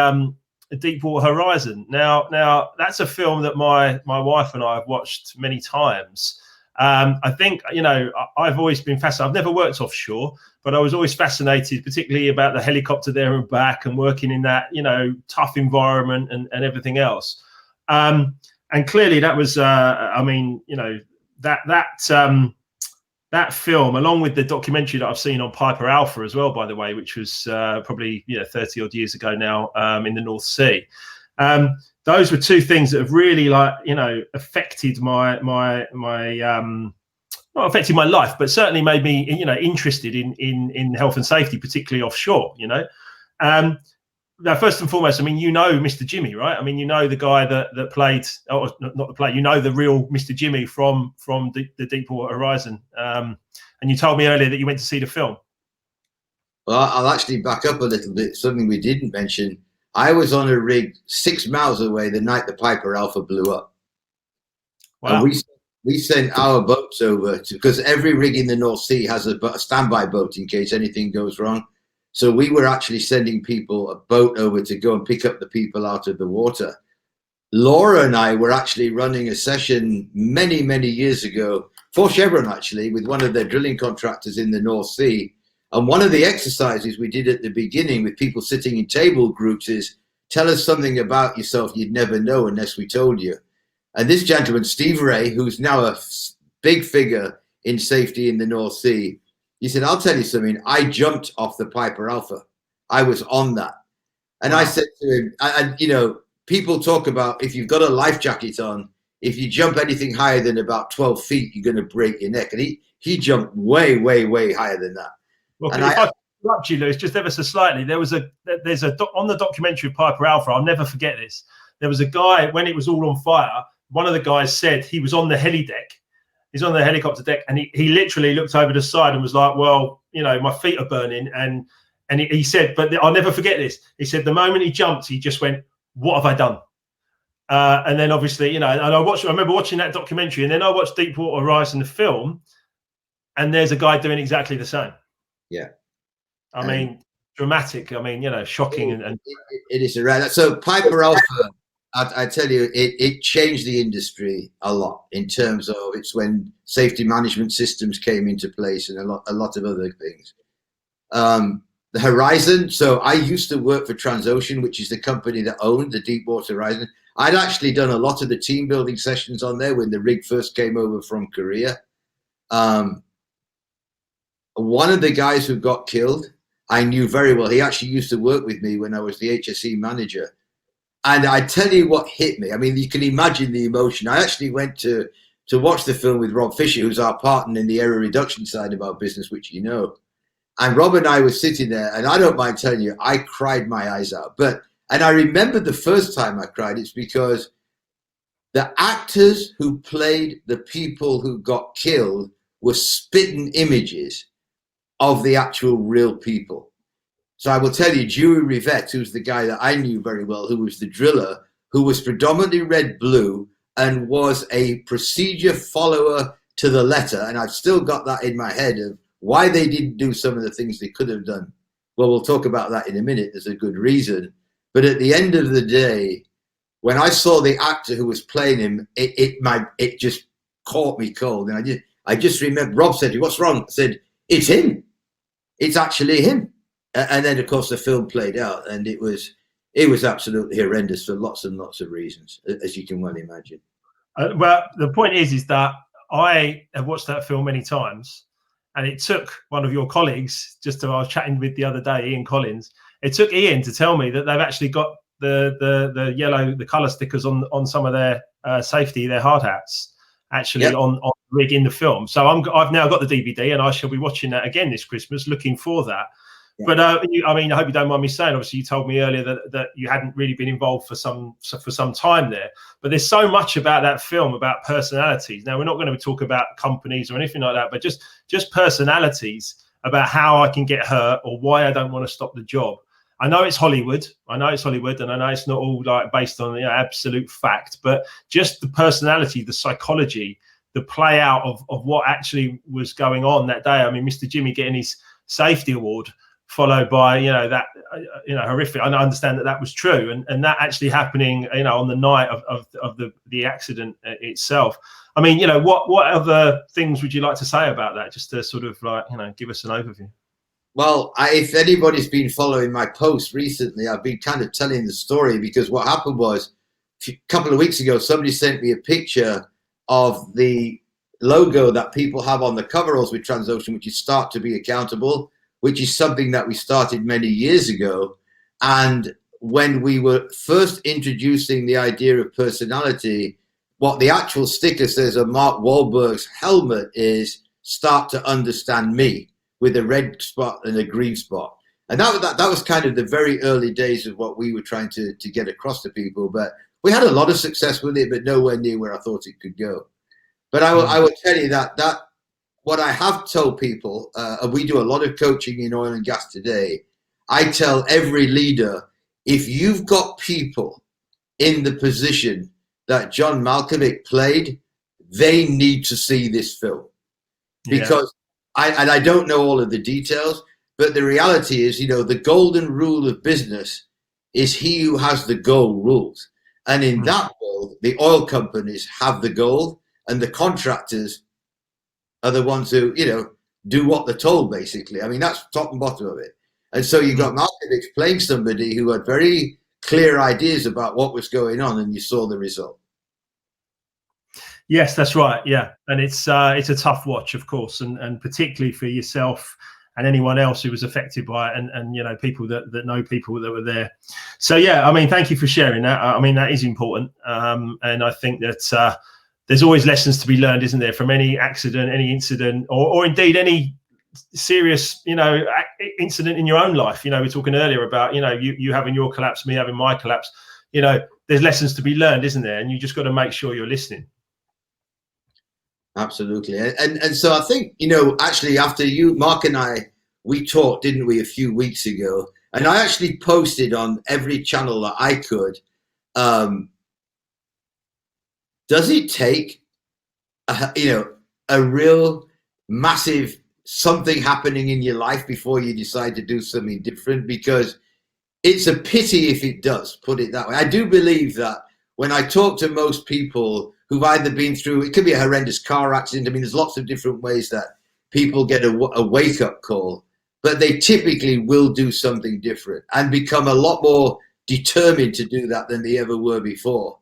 Deepwater Horizon. Now that's a film that my wife and I have watched many times. I think, you know, I've always been fascinated. I've never worked offshore, but I was always fascinated, particularly about the helicopter there and back and working in that, you know, tough environment and everything else. And clearly that was, I mean, you know, that film, along with the documentary that I've seen on Piper Alpha as well, by the way, which was probably 30 odd years ago now in the North Sea. Those were two things that have really, like, you know, affected my not affected my life, but certainly made me, you know, interested in health and safety, particularly offshore. You know, Now, first and foremost, I mean, you know Mr. Jimmy, right? I mean, you know the guy that played, oh, not the player, you know the real Mr. Jimmy from the Deepwater Horizon. And you told me earlier that you went to see the film. Well, I'll actually back up a little bit. Something we didn't mention. I was on a rig 6 miles away the night the Piper Alpha blew up. Wow. And we sent our boats over because every rig in the North Sea has a standby boat in case anything goes wrong. So we were actually sending people a boat over to go and pick up the people out of the water. Laura and I were actually running a session many, many years ago for Chevron, actually, with one of their drilling contractors in the North Sea. And one of the exercises we did at the beginning with people sitting in table groups is tell us something about yourself you'd never know unless we told you. And this gentleman, Steve Ray, who's now a big figure in safety in the North Sea, he said, I'll tell you something. I jumped off the Piper Alpha. I was on that. And I said to him, and you know, people talk about if you've got a life jacket on, if you jump anything higher than about 12 feet, you're going to break your neck. And he jumped way, way, way higher than that. Well, and if I interrupt you, Lewis, just ever so slightly, there's a on the documentary of Piper Alpha, I'll never forget this. There was a guy, when it was all on fire, one of the guys said he was on the heli deck. He's on the helicopter deck, and he literally looked over the side and was like, well, you know, my feet are burning. And he said, but I'll never forget this. He said the moment he jumped, he just went, what have I done? And then obviously, you know, and I remember watching that documentary, and then I watched Deepwater Horizon, the film, and there's a guy doing exactly the same. Yeah. I mean, dramatic. I mean, you know, shocking. It is around. So Piper Alpha, I tell you, it changed the industry a lot in terms of it's when safety management systems came into place and a lot of other things. The Horizon. So I used to work for Transocean, which is the company that owned the Deepwater Horizon. I'd actually done a lot of the team building sessions on there when the rig first came over from Korea. One of the guys who got killed, I knew very well. He actually used to work with me when I was the HSE manager. And I tell you what hit me. I mean, you can imagine the emotion. I actually went to watch the film with Rob Fisher, who's our partner in the error reduction side of our business, which you know. And Rob and I were sitting there, and I don't mind telling you, I cried my eyes out. And I remember the first time I cried, it's because the actors who played the people who got killed were spitting images of the actual real people. So I will tell you, Dewey Rivette, who's the guy that I knew very well, who was the driller, who was predominantly red-blue and was a procedure follower to the letter. And I've still got that in my head of why they didn't do some of the things they could have done. Well, we'll talk about that in a minute. There's a good reason. But at the end of the day, when I saw the actor who was playing him, it just caught me cold. And I just remember Rob said, what's wrong? I said, it's him. It's actually him. And then, of course, the film played out, and it was absolutely horrendous for lots and lots of reasons, as you can well imagine. Well, the point is that I have watched that film many times, and it took one of your colleagues, I was chatting with the other day, Ian Collins. It took Ian to tell me that they've actually got the yellow, the colour stickers on some of their safety, their hard hats, actually on the rig in the film. So I've now got the DVD, and I shall be watching that again this Christmas, looking for that. Yeah. But I mean, I hope you don't mind me saying. Obviously, you told me earlier that you hadn't really been involved for some time there. But there's so much about that film about personalities. Now, we're not going to talk about companies or anything like that, but just personalities about how I can get hurt or why I don't want to stop the job. I know it's Hollywood. And I know it's not all like based on absolute fact, but just the personality, the psychology, the play out of what actually was going on that day. I mean, Mr. Jimmy getting his safety award, followed by that horrific. I understand that was true, and that actually happening on the night of the accident itself. I mean, what other things would you like to say about that, just to sort of give us an overview? Well, if anybody's been following my posts recently, I've been kind of telling the story, because what happened was a couple of weeks ago, somebody sent me a picture of the logo that people have on the coveralls with Transocean, which is Start to Be Accountable, which is something that we started many years ago. And when we were first introducing the idea of personality, what the actual sticker says on Mark Wahlberg's helmet is "Start to Understand Me," with a red spot and a green spot. And that was kind of the very early days of what we were trying to get across to people. But we had a lot of success with it, but nowhere near where I thought it could go. But I will tell you that what I have told people, and we do a lot of coaching in oil and gas today, I tell every leader, if you've got people in the position that John Malkovich played, they need to see this film. Because I don't know all of the details, but the reality is, the golden rule of business is he who has the gold rules. And in that world, the oil companies have the gold, and the contractors are the ones who, do what they're told, basically. I mean, that's top and bottom of it. And so you got Malkovich playing somebody who had very clear ideas about what was going on, and you saw the result. Yes, that's right. Yeah, and it's a tough watch, of course, and particularly for yourself and anyone else who was affected by it, and people that know people that were there. So yeah, I mean, thank you for sharing that. I mean, that is important, and I think that there's always lessons to be learned, isn't there, from any accident, any incident, or indeed any serious, incident in your own life. We're talking earlier about, you having your collapse, me having my collapse. There's lessons to be learned, isn't there? And you just got to make sure you're listening. Absolutely. And so I think, actually after you, Mark and I, we talked, didn't we, a few weeks ago, and I actually posted on every channel that I could, does it take, a real massive something happening in your life before you decide to do something different? Because it's a pity if it does, put it that way. I do believe that when I talk to most people who've either been through, it could be a horrendous car accident. I mean, there's lots of different ways that people get a wake-up call, but they typically will do something different and become a lot more determined to do that than they ever were before.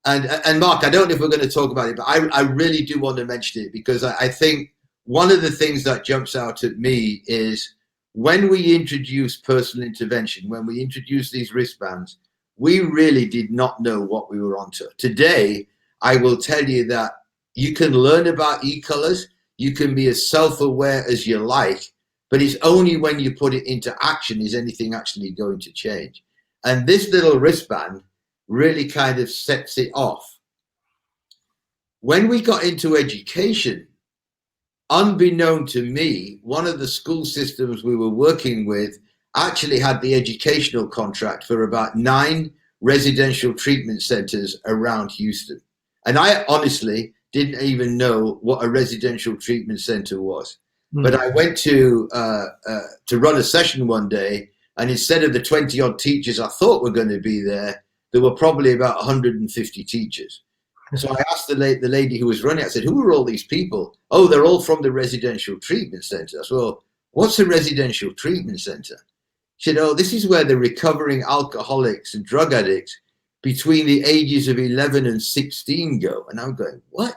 And Mark, I don't know if we're going to talk about it, but I really do want to mention it, because I think one of the things that jumps out at me is when we introduce personal intervention, when we introduce these wristbands, we really did not know what we were onto. Today, I will tell you that you can learn about e-colors, you can be as self-aware as you like, but it's only when you put it into action is anything actually going to change. And this little wristband really kind of sets it off. When we got into education, unbeknown to me, one of the school systems we were working with actually had the educational contract for about 9 residential treatment centers around Houston. And I honestly didn't even know what a residential treatment center was. But I went to run a session one day, and instead of the 20-odd teachers I thought were going to be there were probably about 150 teachers. So I asked the lady who was running, I said, who are all these people? Oh, they're all from the residential treatment center. I said, well, what's a residential treatment center? She said, oh, this is where the recovering alcoholics and drug addicts between the ages of 11 and 16 go. And I'm going, what?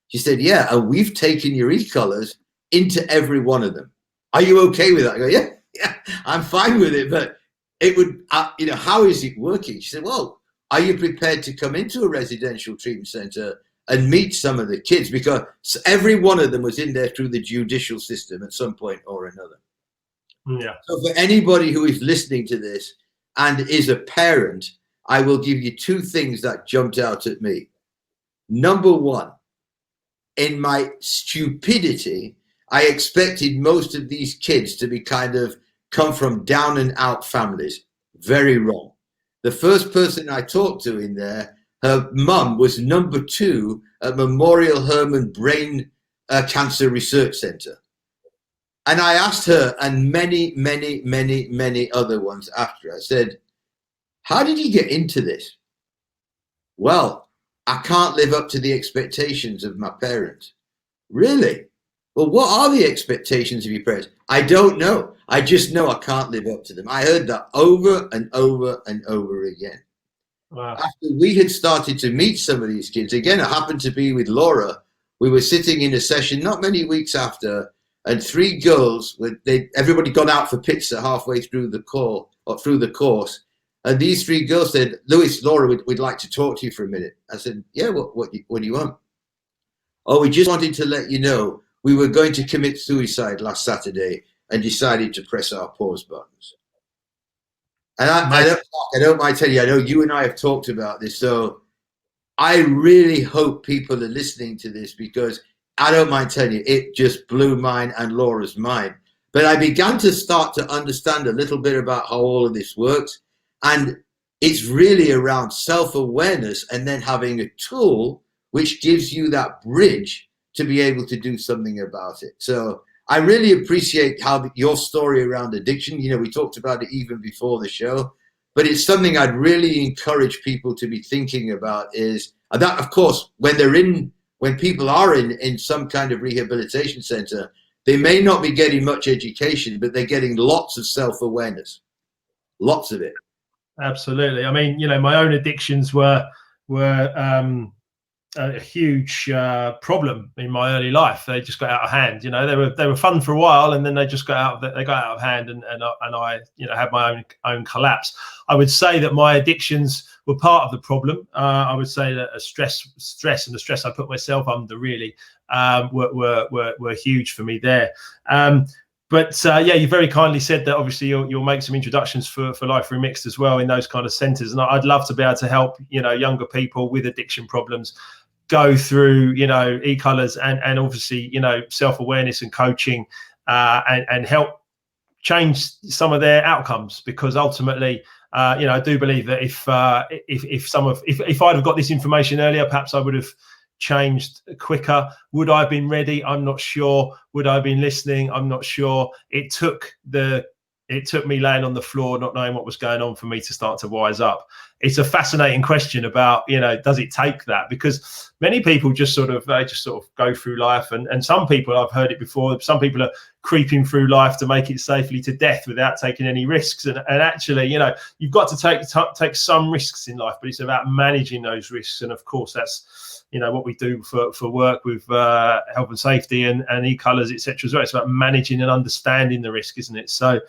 She said, yeah, and we've taken your e-colors into every one of them. Are you okay with that? I go, yeah, I'm fine with it, but it would, how is it working? She said, well, are you prepared to come into a residential treatment center and meet some of the kids? Because every one of them was in there through the judicial system at some point or another. Yeah. So for anybody who is listening to this and is a parent, I will give you 2 things that jumped out at me. Number one, in my stupidity, I expected most of these kids to be come from down and out families. Very wrong. The first person I talked to in there, her mum was number 2 at Memorial Hermann Brain Cancer Research Center. And I asked her, and many, many, many, many other ones after, I said, how did you get into this? Well, I can't live up to the expectations of my parents. Really? Well, what are the expectations of your parents? I don't know. I just know I can't live up to them. I heard that over and over and over again. Wow. After we had started to meet some of these kids, again, it happened to be with Laura. We were sitting in a session not many weeks after, and 3 girls, everybody gone out for pizza halfway through the call or through the course. And these 3 girls said, Lewis, Laura, we'd like to talk to you for a minute. I said, yeah, what do you want? Oh, we just wanted to let you know we were going to commit suicide last Saturday, and decided to press our pause buttons. And I don't mind telling you, I know you and I have talked about this, so I really hope people are listening to this, because I don't mind telling you, it just blew mine and Laura's mind. But I began to start to understand a little bit about how all of this works. And it's really around self-awareness and then having a tool which gives you that bridge to be able to do something about it. So I really appreciate how your story around addiction, you know, we talked about it even before the show, but it's something I'd really encourage people to be thinking about, is that, of course, when people are in some kind of rehabilitation center, they may not be getting much education, but they're getting lots of self-awareness, lots of it. Absolutely. I mean, you know, my own addictions were a huge problem in my early life. They just got out of hand. You know, they were fun for a while, and then they just got out of hand, and I, you know, had my own collapse. I would say that my addictions were part of the problem. I would say that stress and the stress I put myself under really were huge for me there. But yeah, you very kindly said that obviously you'll make some introductions for Life Remixed as well in those kind of centres, and I'd love to be able to help, you know, younger people with addiction problems go through, you know, e-colors and obviously, you know, self-awareness and coaching and help change some of their outcomes, because ultimately, you know, I do believe that if I'd have got this information earlier, perhaps I would have changed quicker. Would I have been ready? I'm not sure. Would I have been listening? I'm not sure. It took me laying on the floor, not knowing what was going on, for me to start to wise up. It's a fascinating question about, you know, does it take that? Because many people just sort of go through life, and some people, I've heard it before, some people are creeping through life to make it safely to death without taking any risks. And actually, you know, you've got to take some risks in life, but it's about managing those risks. And of course, that's, you know, what we do for work with health and safety and e-colors, etc. as well. It's about managing and understanding the risk, isn't it? So,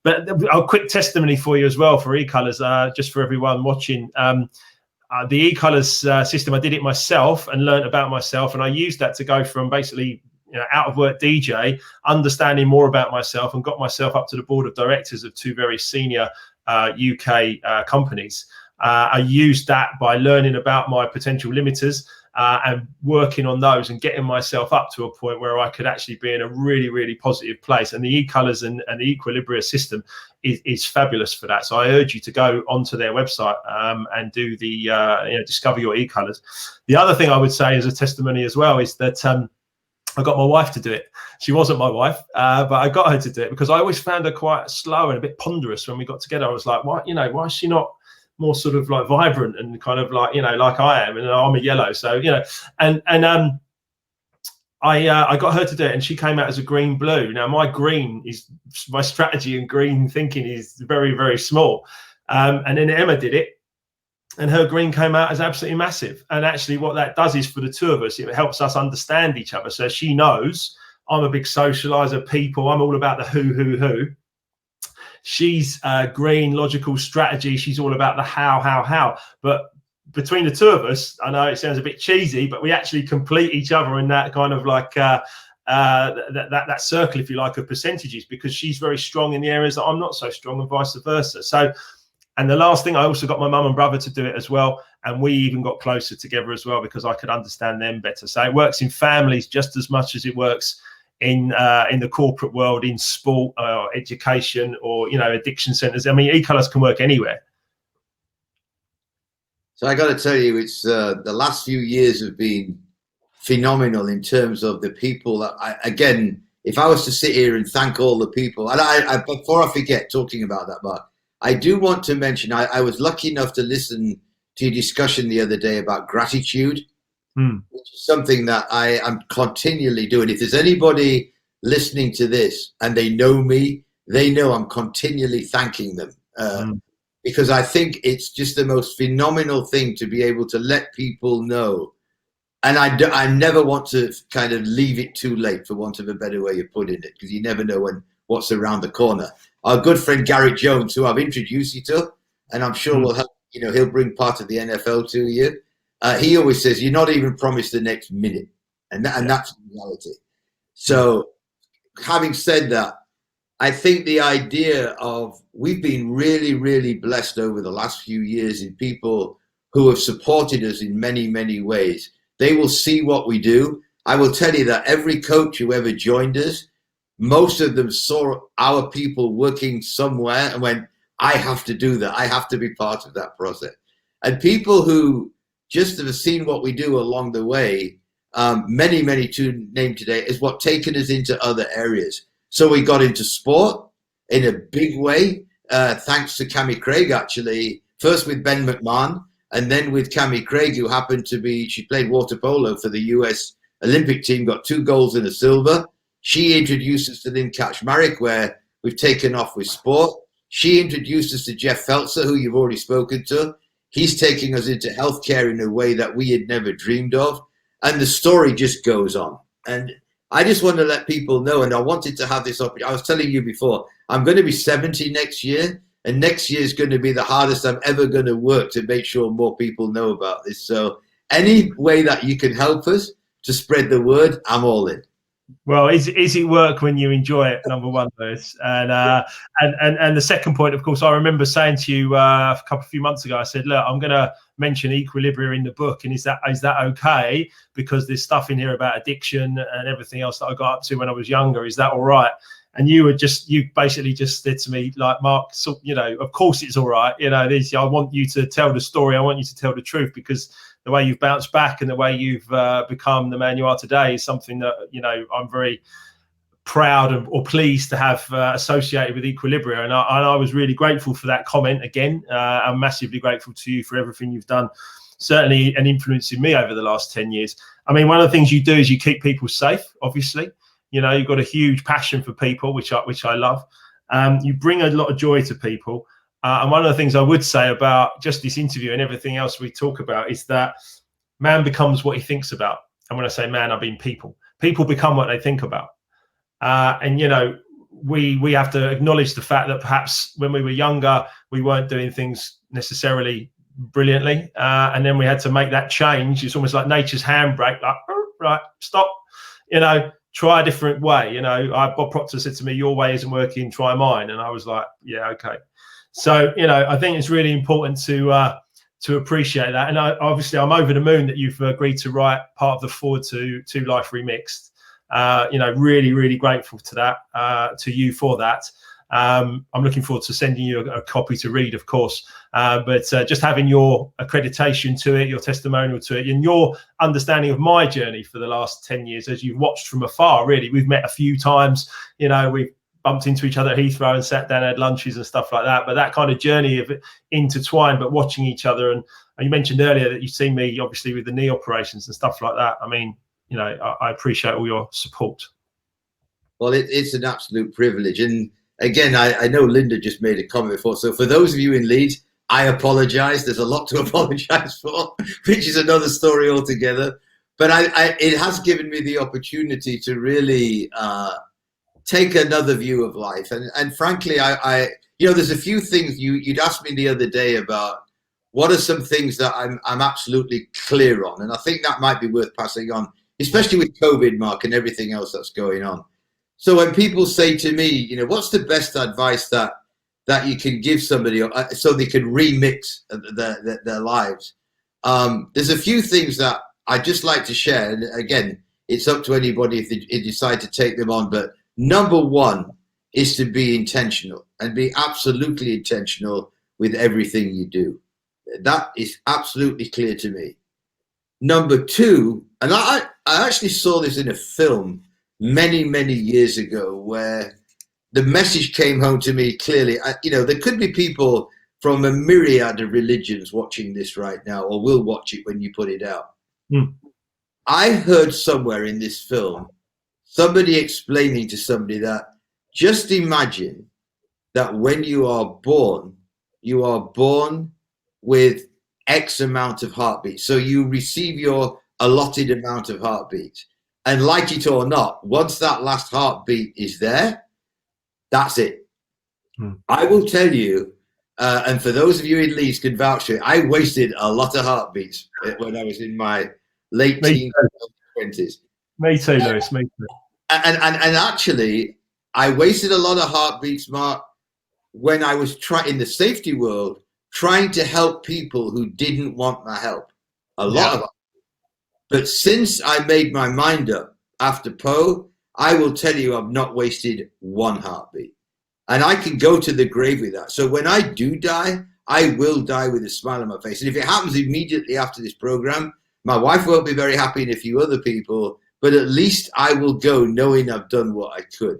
but a quick testimony for you as well for e-colors, just for everyone watching. The e-colors system, I did it myself and learned about myself, and I used that to go from basically, you know, out of work DJ, understanding more about myself, and got myself up to the board of directors of two very senior UK companies. I used that by learning about my potential limiters and working on those and getting myself up to a point where I could actually be in a really, really positive place. And the e-colors and the Equilibria system is fabulous for that. So I urge you to go onto their website and do the, you know, discover your e-colors. The other thing I would say as a testimony as well is that I got my wife to do it. She wasn't my wife, but I got her to do it because I always found her quite slow and a bit ponderous when we got together. I was like, why is she not more sort of like vibrant and kind of like, you know, like I am, and I'm a yellow. So, you know, and I got her to do it, and she came out as a green blue. Now my strategy and green thinking is very, very small. And then Emma did it, and her green came out as absolutely massive. And actually what that does is, for the two of us, it helps us understand each other. So she knows I'm a big socializer, people, I'm all about the who. She's green, logical strategy. She's all about the how. But between the two of us, I know it sounds a bit cheesy, but we actually complete each other in that kind of like that circle, if you like, of percentages, because she's very strong in the areas that I'm not so strong, and vice versa. So, and the last thing, I also got my mum and brother to do it as well, and we even got closer together as well because I could understand them better. So it works in families just as much as it works in the corporate world, in sport, education, or, you know, addiction centers. I mean, e-colors can work anywhere. So I got to tell you, it's the last few years have been phenomenal in terms of the people that again, if I was to sit here and thank all the people, and before I forget talking about that, Mark, I do want to mention, I was lucky enough to listen to your discussion the other day about gratitude. Which is something that I am continually doing. If there's anybody listening to this and they know me, they know I'm continually thanking them because I think it's just the most phenomenal thing to be able to let people know. And I never want to kind of leave it too late, for want of a better way of putting it, because you never know what's around the corner. Our good friend Garrett Jones, who I've introduced you to, and I'm sure will help, you know, he'll bring part of the NFL to you. He always says, you're not even promised the next minute. And that's reality. So having said that, I think the idea of we've been really, really blessed over the last few years in people who have supported us in many, many ways. They will see what we do. I will tell you that every coach who ever joined us, most of them saw our people working somewhere and went, I have to do that. I have to be part of that process. And people who just have seen what we do along the way, many, many to name today, is what taken us into other areas. So we got into sport in a big way, thanks to Cammy Craig, actually, first with Ben McMahon, and then with Cammy Craig, who happened to be, she played water polo for the US Olympic team, got 2 golds and a silver. She introduced us to Lynn Kaczmarek, where we've taken off with sport. She introduced us to Jeff Feltzer, who you've already spoken to. He's taking us into healthcare in a way that we had never dreamed of. And the story just goes on. And I just want to let people know, and I wanted to have this opportunity. I was telling you before, I'm going to be 70 next year, and next year is going to be the hardest I'm ever going to work to make sure more people know about this. So any way that you can help us to spread the word, I'm all in. Well, is it work when you enjoy it? Number one, Lewis, and the second point, of course, I remember saying to you a few months ago. I said, look, I'm going to mention Equilibria in the book, and is that okay? Because there's stuff in here about addiction and everything else that I got up to when I was younger. Is that all right? And you basically just said to me, like, Mark, so, of course it's all right. I want you to tell the story. I want you to tell the truth, because the way you've bounced back and the way you've become the man you are today is something that, I'm very proud or pleased to have associated with Equilibria. And I was really grateful for that comment again. I'm massively grateful to you for everything you've done, certainly, and influencing me over the last 10 years. I mean, one of the things you do is you keep people safe, obviously. You've got a huge passion for people, which I love. You bring a lot of joy to people. And one of the things I would say about just this interview and everything else we talk about is that man becomes what he thinks about. And when I say man, I mean people. People become what they think about. And we have to acknowledge the fact that perhaps when we were younger, we weren't doing things necessarily brilliantly. And then we had to make that change. It's almost like nature's handbrake, like, right, stop, try a different way. Bob Proctor said to me, your way isn't working, try mine. And I was like, yeah, okay. So, I think it's really important to appreciate that. And obviously, I'm over the moon that you've agreed to write part of the foreword to Life Remixed. Really, really grateful to that, to you for that. I'm looking forward to sending you a copy to read, of course. But just having your accreditation to it, your testimonial to it, and your understanding of my journey for the last 10 years, as you've watched from afar, really. We've met a few times, we've bumped into each other at Heathrow and sat down, had lunches and stuff like that. But that kind of journey of intertwined, but watching each other. And you mentioned earlier that you've seen me, obviously, with the knee operations and stuff like that. I mean, I appreciate all your support. Well, it's an absolute privilege. And again, I know Linda just made a comment before. So for those of you in Leeds, I apologize. There's a lot to apologize for, which is another story altogether. But it has given me the opportunity to really take another view of life. And frankly, there's a few things you'd asked me the other day about what are some things that I'm absolutely clear on. And I think that might be worth passing on, especially with COVID, Mark, and everything else that's going on. So when people say to me, what's the best advice that you can give somebody so they can remix their lives? There's a few things that I'd just like to share. And again, it's up to anybody if they decide to take them on. But number one is to be intentional and be absolutely intentional with everything you do. That is absolutely clear to me. Number two, and I actually saw this in a film many, many years ago where the message came home to me clearly. There could be people from a myriad of religions watching this right now, or will watch it when you put it out. I heard somewhere in this film somebody explaining to somebody that just imagine that when you are born with X amount of heartbeats. So you receive your allotted amount of heartbeats. And like it or not, once that last heartbeat is there, that's it. I will tell you, and for those of you in Leeds can vouch for it, I wasted a lot of heartbeats when I was in my late teens and 20s. Me too, Lewis. Me too. And actually, I wasted a lot of heartbeats, Mark, when I was in the safety world, trying to help people who didn't want my help. A lot of them. But since I made my mind up after Poe, I will tell you I've not wasted one heartbeat. And I can go to the grave with that. So when I do die, I will die with a smile on my face. And if it happens immediately after this program, my wife won't be very happy and a few other people, but at least I will go knowing I've done what I could.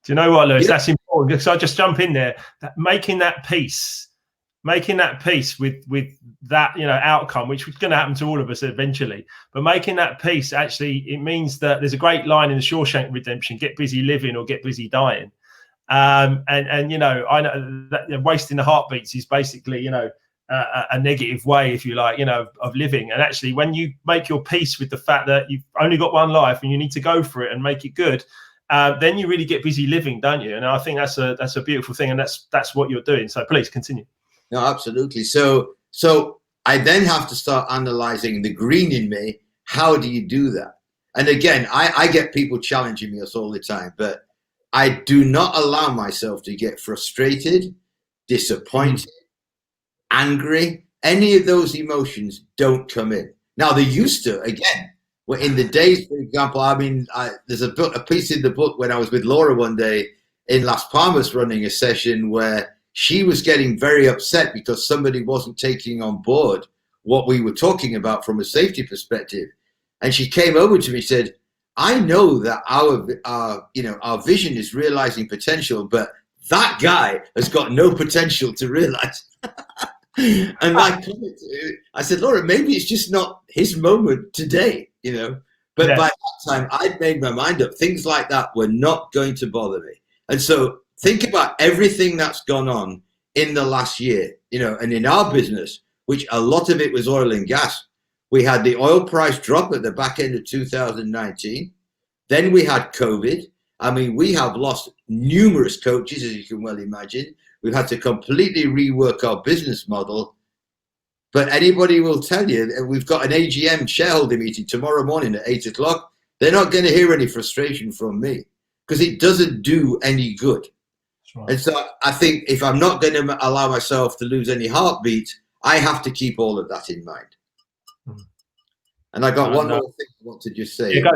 Do you know what, Lewis? That's important, because I just jump in there. Making that peace with that, outcome, which is going to happen to all of us eventually. But making that peace, actually, it means that there's a great line in the Shawshank Redemption: "Get busy living or get busy dying." And I know that wasting the heartbeats is basically, a negative way, if you like, of living. And actually, when you make your peace with the fact that you've only got one life and you need to go for it and make it good, then you really get busy living, don't you? And I think that's a beautiful thing, and that's what you're doing. So please continue. No, absolutely. So I then have to start analyzing the green in me. How do you do that? And again, I get people challenging me all the time, but I do not allow myself to get frustrated, disappointed, angry. Any of those emotions don't come in. Now, they used to, again, in the days, for example, there's a piece in the book when I was with Laura one day in Las Palmas running a session where she was getting very upset because somebody wasn't taking on board what we were talking about from a safety perspective. And she came over to me and said, "I know that our vision is realizing potential, but that guy has got no potential to realize." And I said, "Laura, maybe it's just not his moment today, But by that time, I'd made my mind up. Things like that were not going to bother me. And so think about everything that's gone on in the last year, and in our business, which a lot of it was oil and gas. We had the oil price drop at the back end of 2019. Then we had COVID. We have lost numerous coaches, as you can well imagine. We've had to completely rework our business model. But anybody will tell you, we've got an AGM shareholder meeting tomorrow morning at 8 o'clock. They're not going to hear any frustration from me because it doesn't do any good. Right. And so I think if I'm not going to allow myself to lose any heartbeat, I have to keep all of that in mind. And I got one more thing I want to just say. Yeah,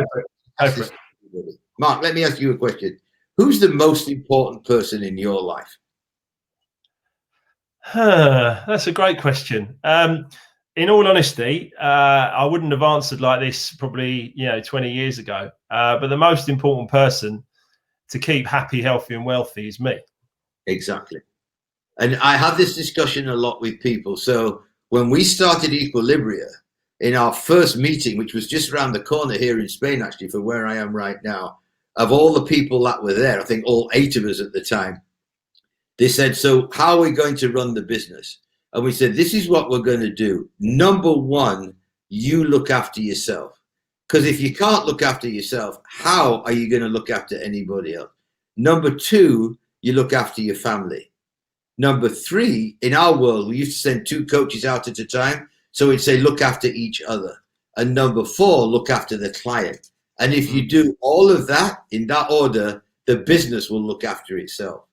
go for it. Mark, let me ask you a question. Who's the most important person in your life? That's a great question. In all honesty, I wouldn't have answered like this probably 20 years ago. But the most important person to keep happy, healthy, and wealthy is me. Exactly. And I have this discussion a lot with people. So when we started Equilibria, in our first meeting, which was just around the corner here in Spain, actually, for where I am right now, of all the people that were there, I think all 8 of us at the time, they said, "So how are we going to run the business?" And we said, "This is what we're going to do. Number one, you look after yourself. Because if you can't look after yourself, how are you going to look after anybody else? Number two, you look after your family. Number three, in our world, we used to send 2 coaches out at a time. So we'd say, look after each other. And number 4, look after the client. And if you do all of that in that order, the business will look after itself."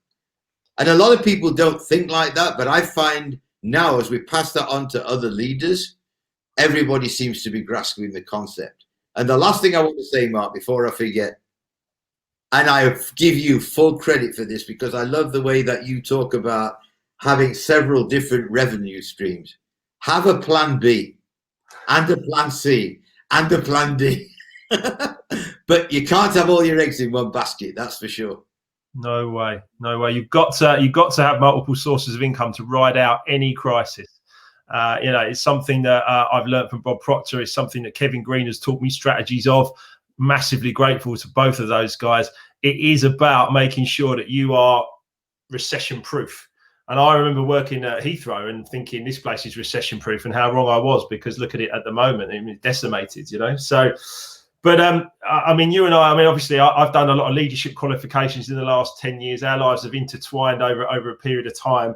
And a lot of people don't think like that, but I find now as we pass that on to other leaders, everybody seems to be grasping the concept. And the last thing I want to say, Mark, before I forget, and I give you full credit for this because I love the way that you talk about having several different revenue streams. Have a plan B and a plan C and a plan D. But you can't have all your eggs in one basket, that's for sure. No way. You've got to have multiple sources of income to ride out any crisis. It's something that I've learned from Bob Proctor. It's something that Kevin Green has taught me strategies of. Massively grateful to both of those guys. It is about making sure that you are recession proof. And I remember working at Heathrow and thinking this place is recession proof, and how wrong I was, because look at it at the moment, it's decimated, So, but you and I obviously I've done a lot of leadership qualifications in the last 10 years. Our lives have intertwined over a period of time.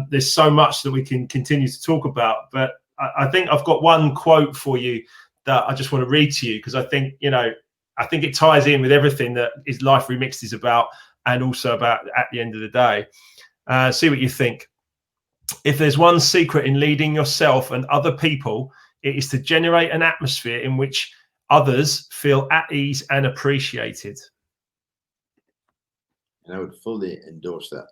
There's so much that we can continue to talk about, but I think I've got one quote for you that I just want to read to you, because I think, I think it ties in with everything that is Life Remixed is about, and also about at the end of the day. See what you think. If there's one secret in leading yourself and other people, it is to generate an atmosphere in which others feel at ease and appreciated. And I would fully endorse that.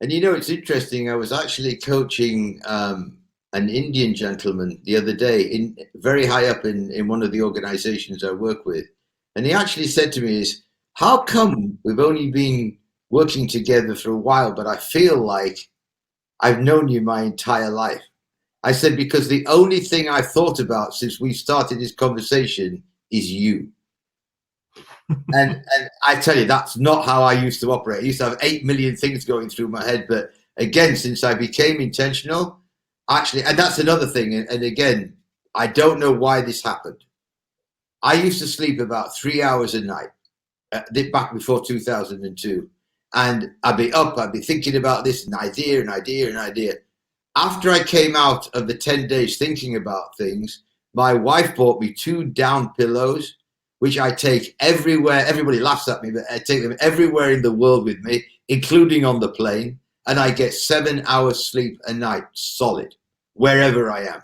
And you know, it's interesting. I was actually coaching an Indian gentleman the other day, very high up in one of the organizations I work with. And he actually said to me is, how come we've only been working together for a while, but I feel like I've known you my entire life? I said, because the only thing I've thought about since we started this conversation is you. and I tell you, that's not how I used to operate. I used to have 8 million things going through my head. But again, since I became intentional, actually, and that's another thing. And again, I don't know why this happened. I used to sleep about 3 hours a night, back before 2002. And I'd be up, I'd be thinking about this, an idea. After I came out of the 10 days thinking about things, my wife bought me 2 down pillows, which I take everywhere. Everybody laughs at me, but I take them everywhere in the world with me, including on the plane. And I get 7 hours sleep a night, solid, wherever I am.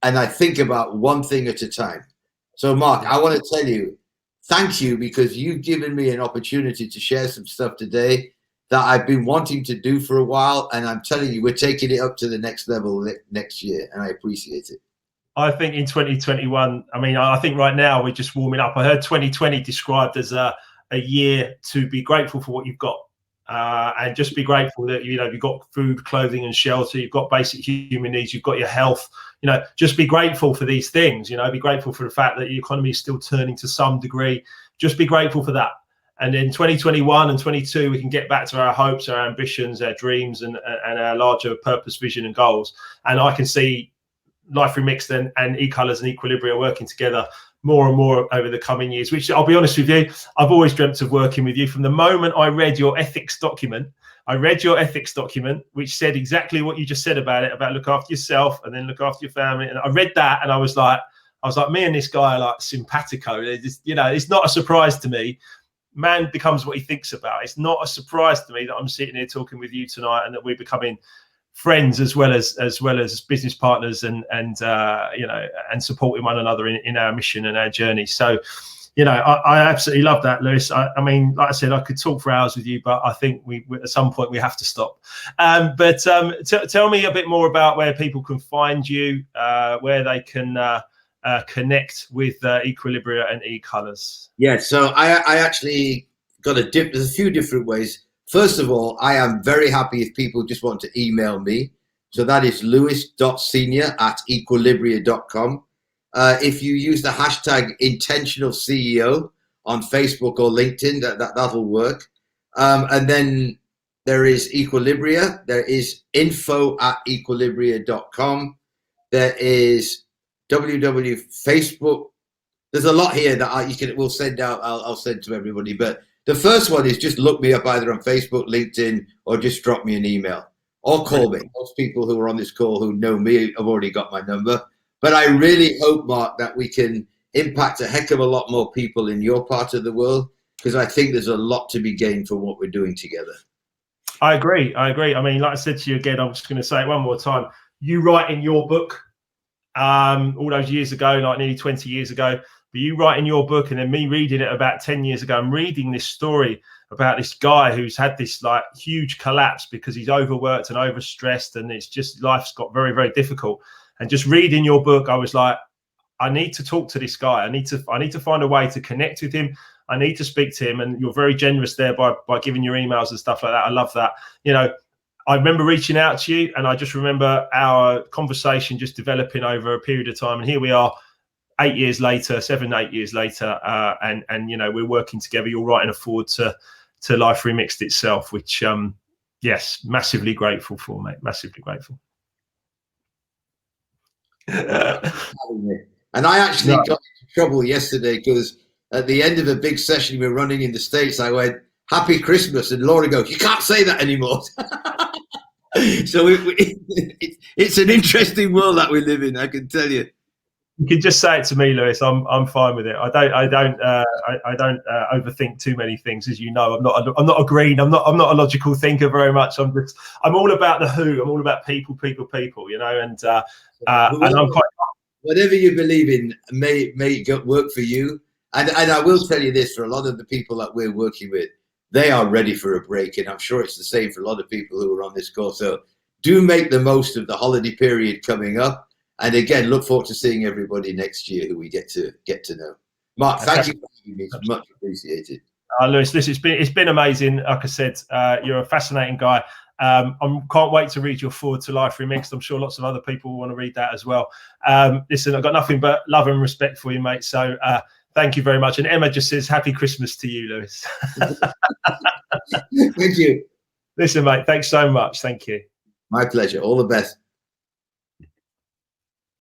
And I think about one thing at a time. So Mark, I want to tell you, thank you, because you've given me an opportunity to share some stuff today that I've been wanting to do for a while. And I'm telling you, we're taking it up to the next level next year. And I appreciate it. I think in 2021, I mean, I think right now we're just warming up. I heard 2020 described as a year to be grateful for what you've got. And just be grateful that, you know, you've got food, clothing and shelter, you've got basic human needs, you've got your health, you know, just be grateful for these things, you know, be grateful for the fact that the economy is still turning to some degree. Just be grateful for that. And in 2021 and 22, we can get back to our hopes, our ambitions, our dreams, and our larger purpose, vision and goals. And I can see Life Remixed and E-Colours and Equilibria working together more and more over the coming years, which I'll be honest with you, I've always dreamt of working with you. From the moment I read your ethics document, which said exactly what you just said about it, about look after yourself and then look after your family. And I read that and I was like, me and this guy are like simpatico. Just, you know, it's not a surprise to me. Man becomes what he thinks about. It's not a surprise to me that I'm sitting here talking with you tonight and that we're becoming friends as well as business partners and you know, and supporting one another in our mission and our journey. So, you know, I absolutely love that, Lewis. I mean, like I said, I could talk for hours with you, but I think we at some point we have to stop. But tell me a bit more about where people can find you, where they can connect with Equilibria and E-Colours. Yeah, so I actually got there's a few different ways. First of all, I am very happy if people just want to email me. So that is lewis.senior@equilibria.com. If you use the hashtag intentional CEO on Facebook or LinkedIn, that'll work. And then there is Equilibria. There is info@equilibria.com. There is Facebook. There's a lot here that we'll send out. I'll send to everybody. But the first one is just look me up either on Facebook, LinkedIn, or just drop me an email or call me. Most people who are on this call who know me have already got my number. But I really hope, Mark, that we can impact a heck of a lot more people in your part of the world, because I think there's a lot to be gained from what we're doing together. I agree. I mean, like I said to you again, I'm just going to say it one more time. You write in your book all those years ago, like nearly 20 years ago, but you write in your book and then me reading it about 10 years ago, I'm reading this story about this guy who's had this like huge collapse because he's overworked and overstressed, and it's just life's got very, very difficult. And just reading your book, I was like, I need to talk to this guy. I need to find a way to connect with him. I need to speak to him. And you're very generous there by giving your emails and stuff like that. I love that. You know, I remember reaching out to you, and I just remember our conversation just developing over a period of time. And here we are 8 years later, 7, 8 years later. And you know, we're working together. You're writing a forward to Life Remixed itself, which, yes, massively grateful for, mate. Massively grateful. And I actually got into trouble yesterday because at the end of a big session we were running in the States, I went, "Happy Christmas," and Laura goes, "You can't say that anymore." So it's an interesting world that we live in, I can tell you. You can just say it to me, Lewis. I'm fine with it. I don't overthink too many things, as you know. I'm not a green. I'm not a logical thinker very much. I'm all about the who. I'm all about people. You know, and I'm quite. Whatever you believe in may work for you. And I will tell you this: for a lot of the people that we're working with, they are ready for a break, and I'm sure it's the same for a lot of people who are on this course. So do make the most of the holiday period coming up. And again, look forward to seeing everybody next year who we get to know. Mark, thank you for having me. It's much appreciated. Lewis, listen, it's been amazing. Like I said, you're a fascinating guy. I can't wait to read your Forward to Life remixed. I'm sure lots of other people will want to read that as well. Listen, I've got nothing but love and respect for you, mate. So thank you very much. And Emma just says, happy Christmas to you, Lewis. Thank you. Listen, mate, thanks so much. Thank you. My pleasure. All the best.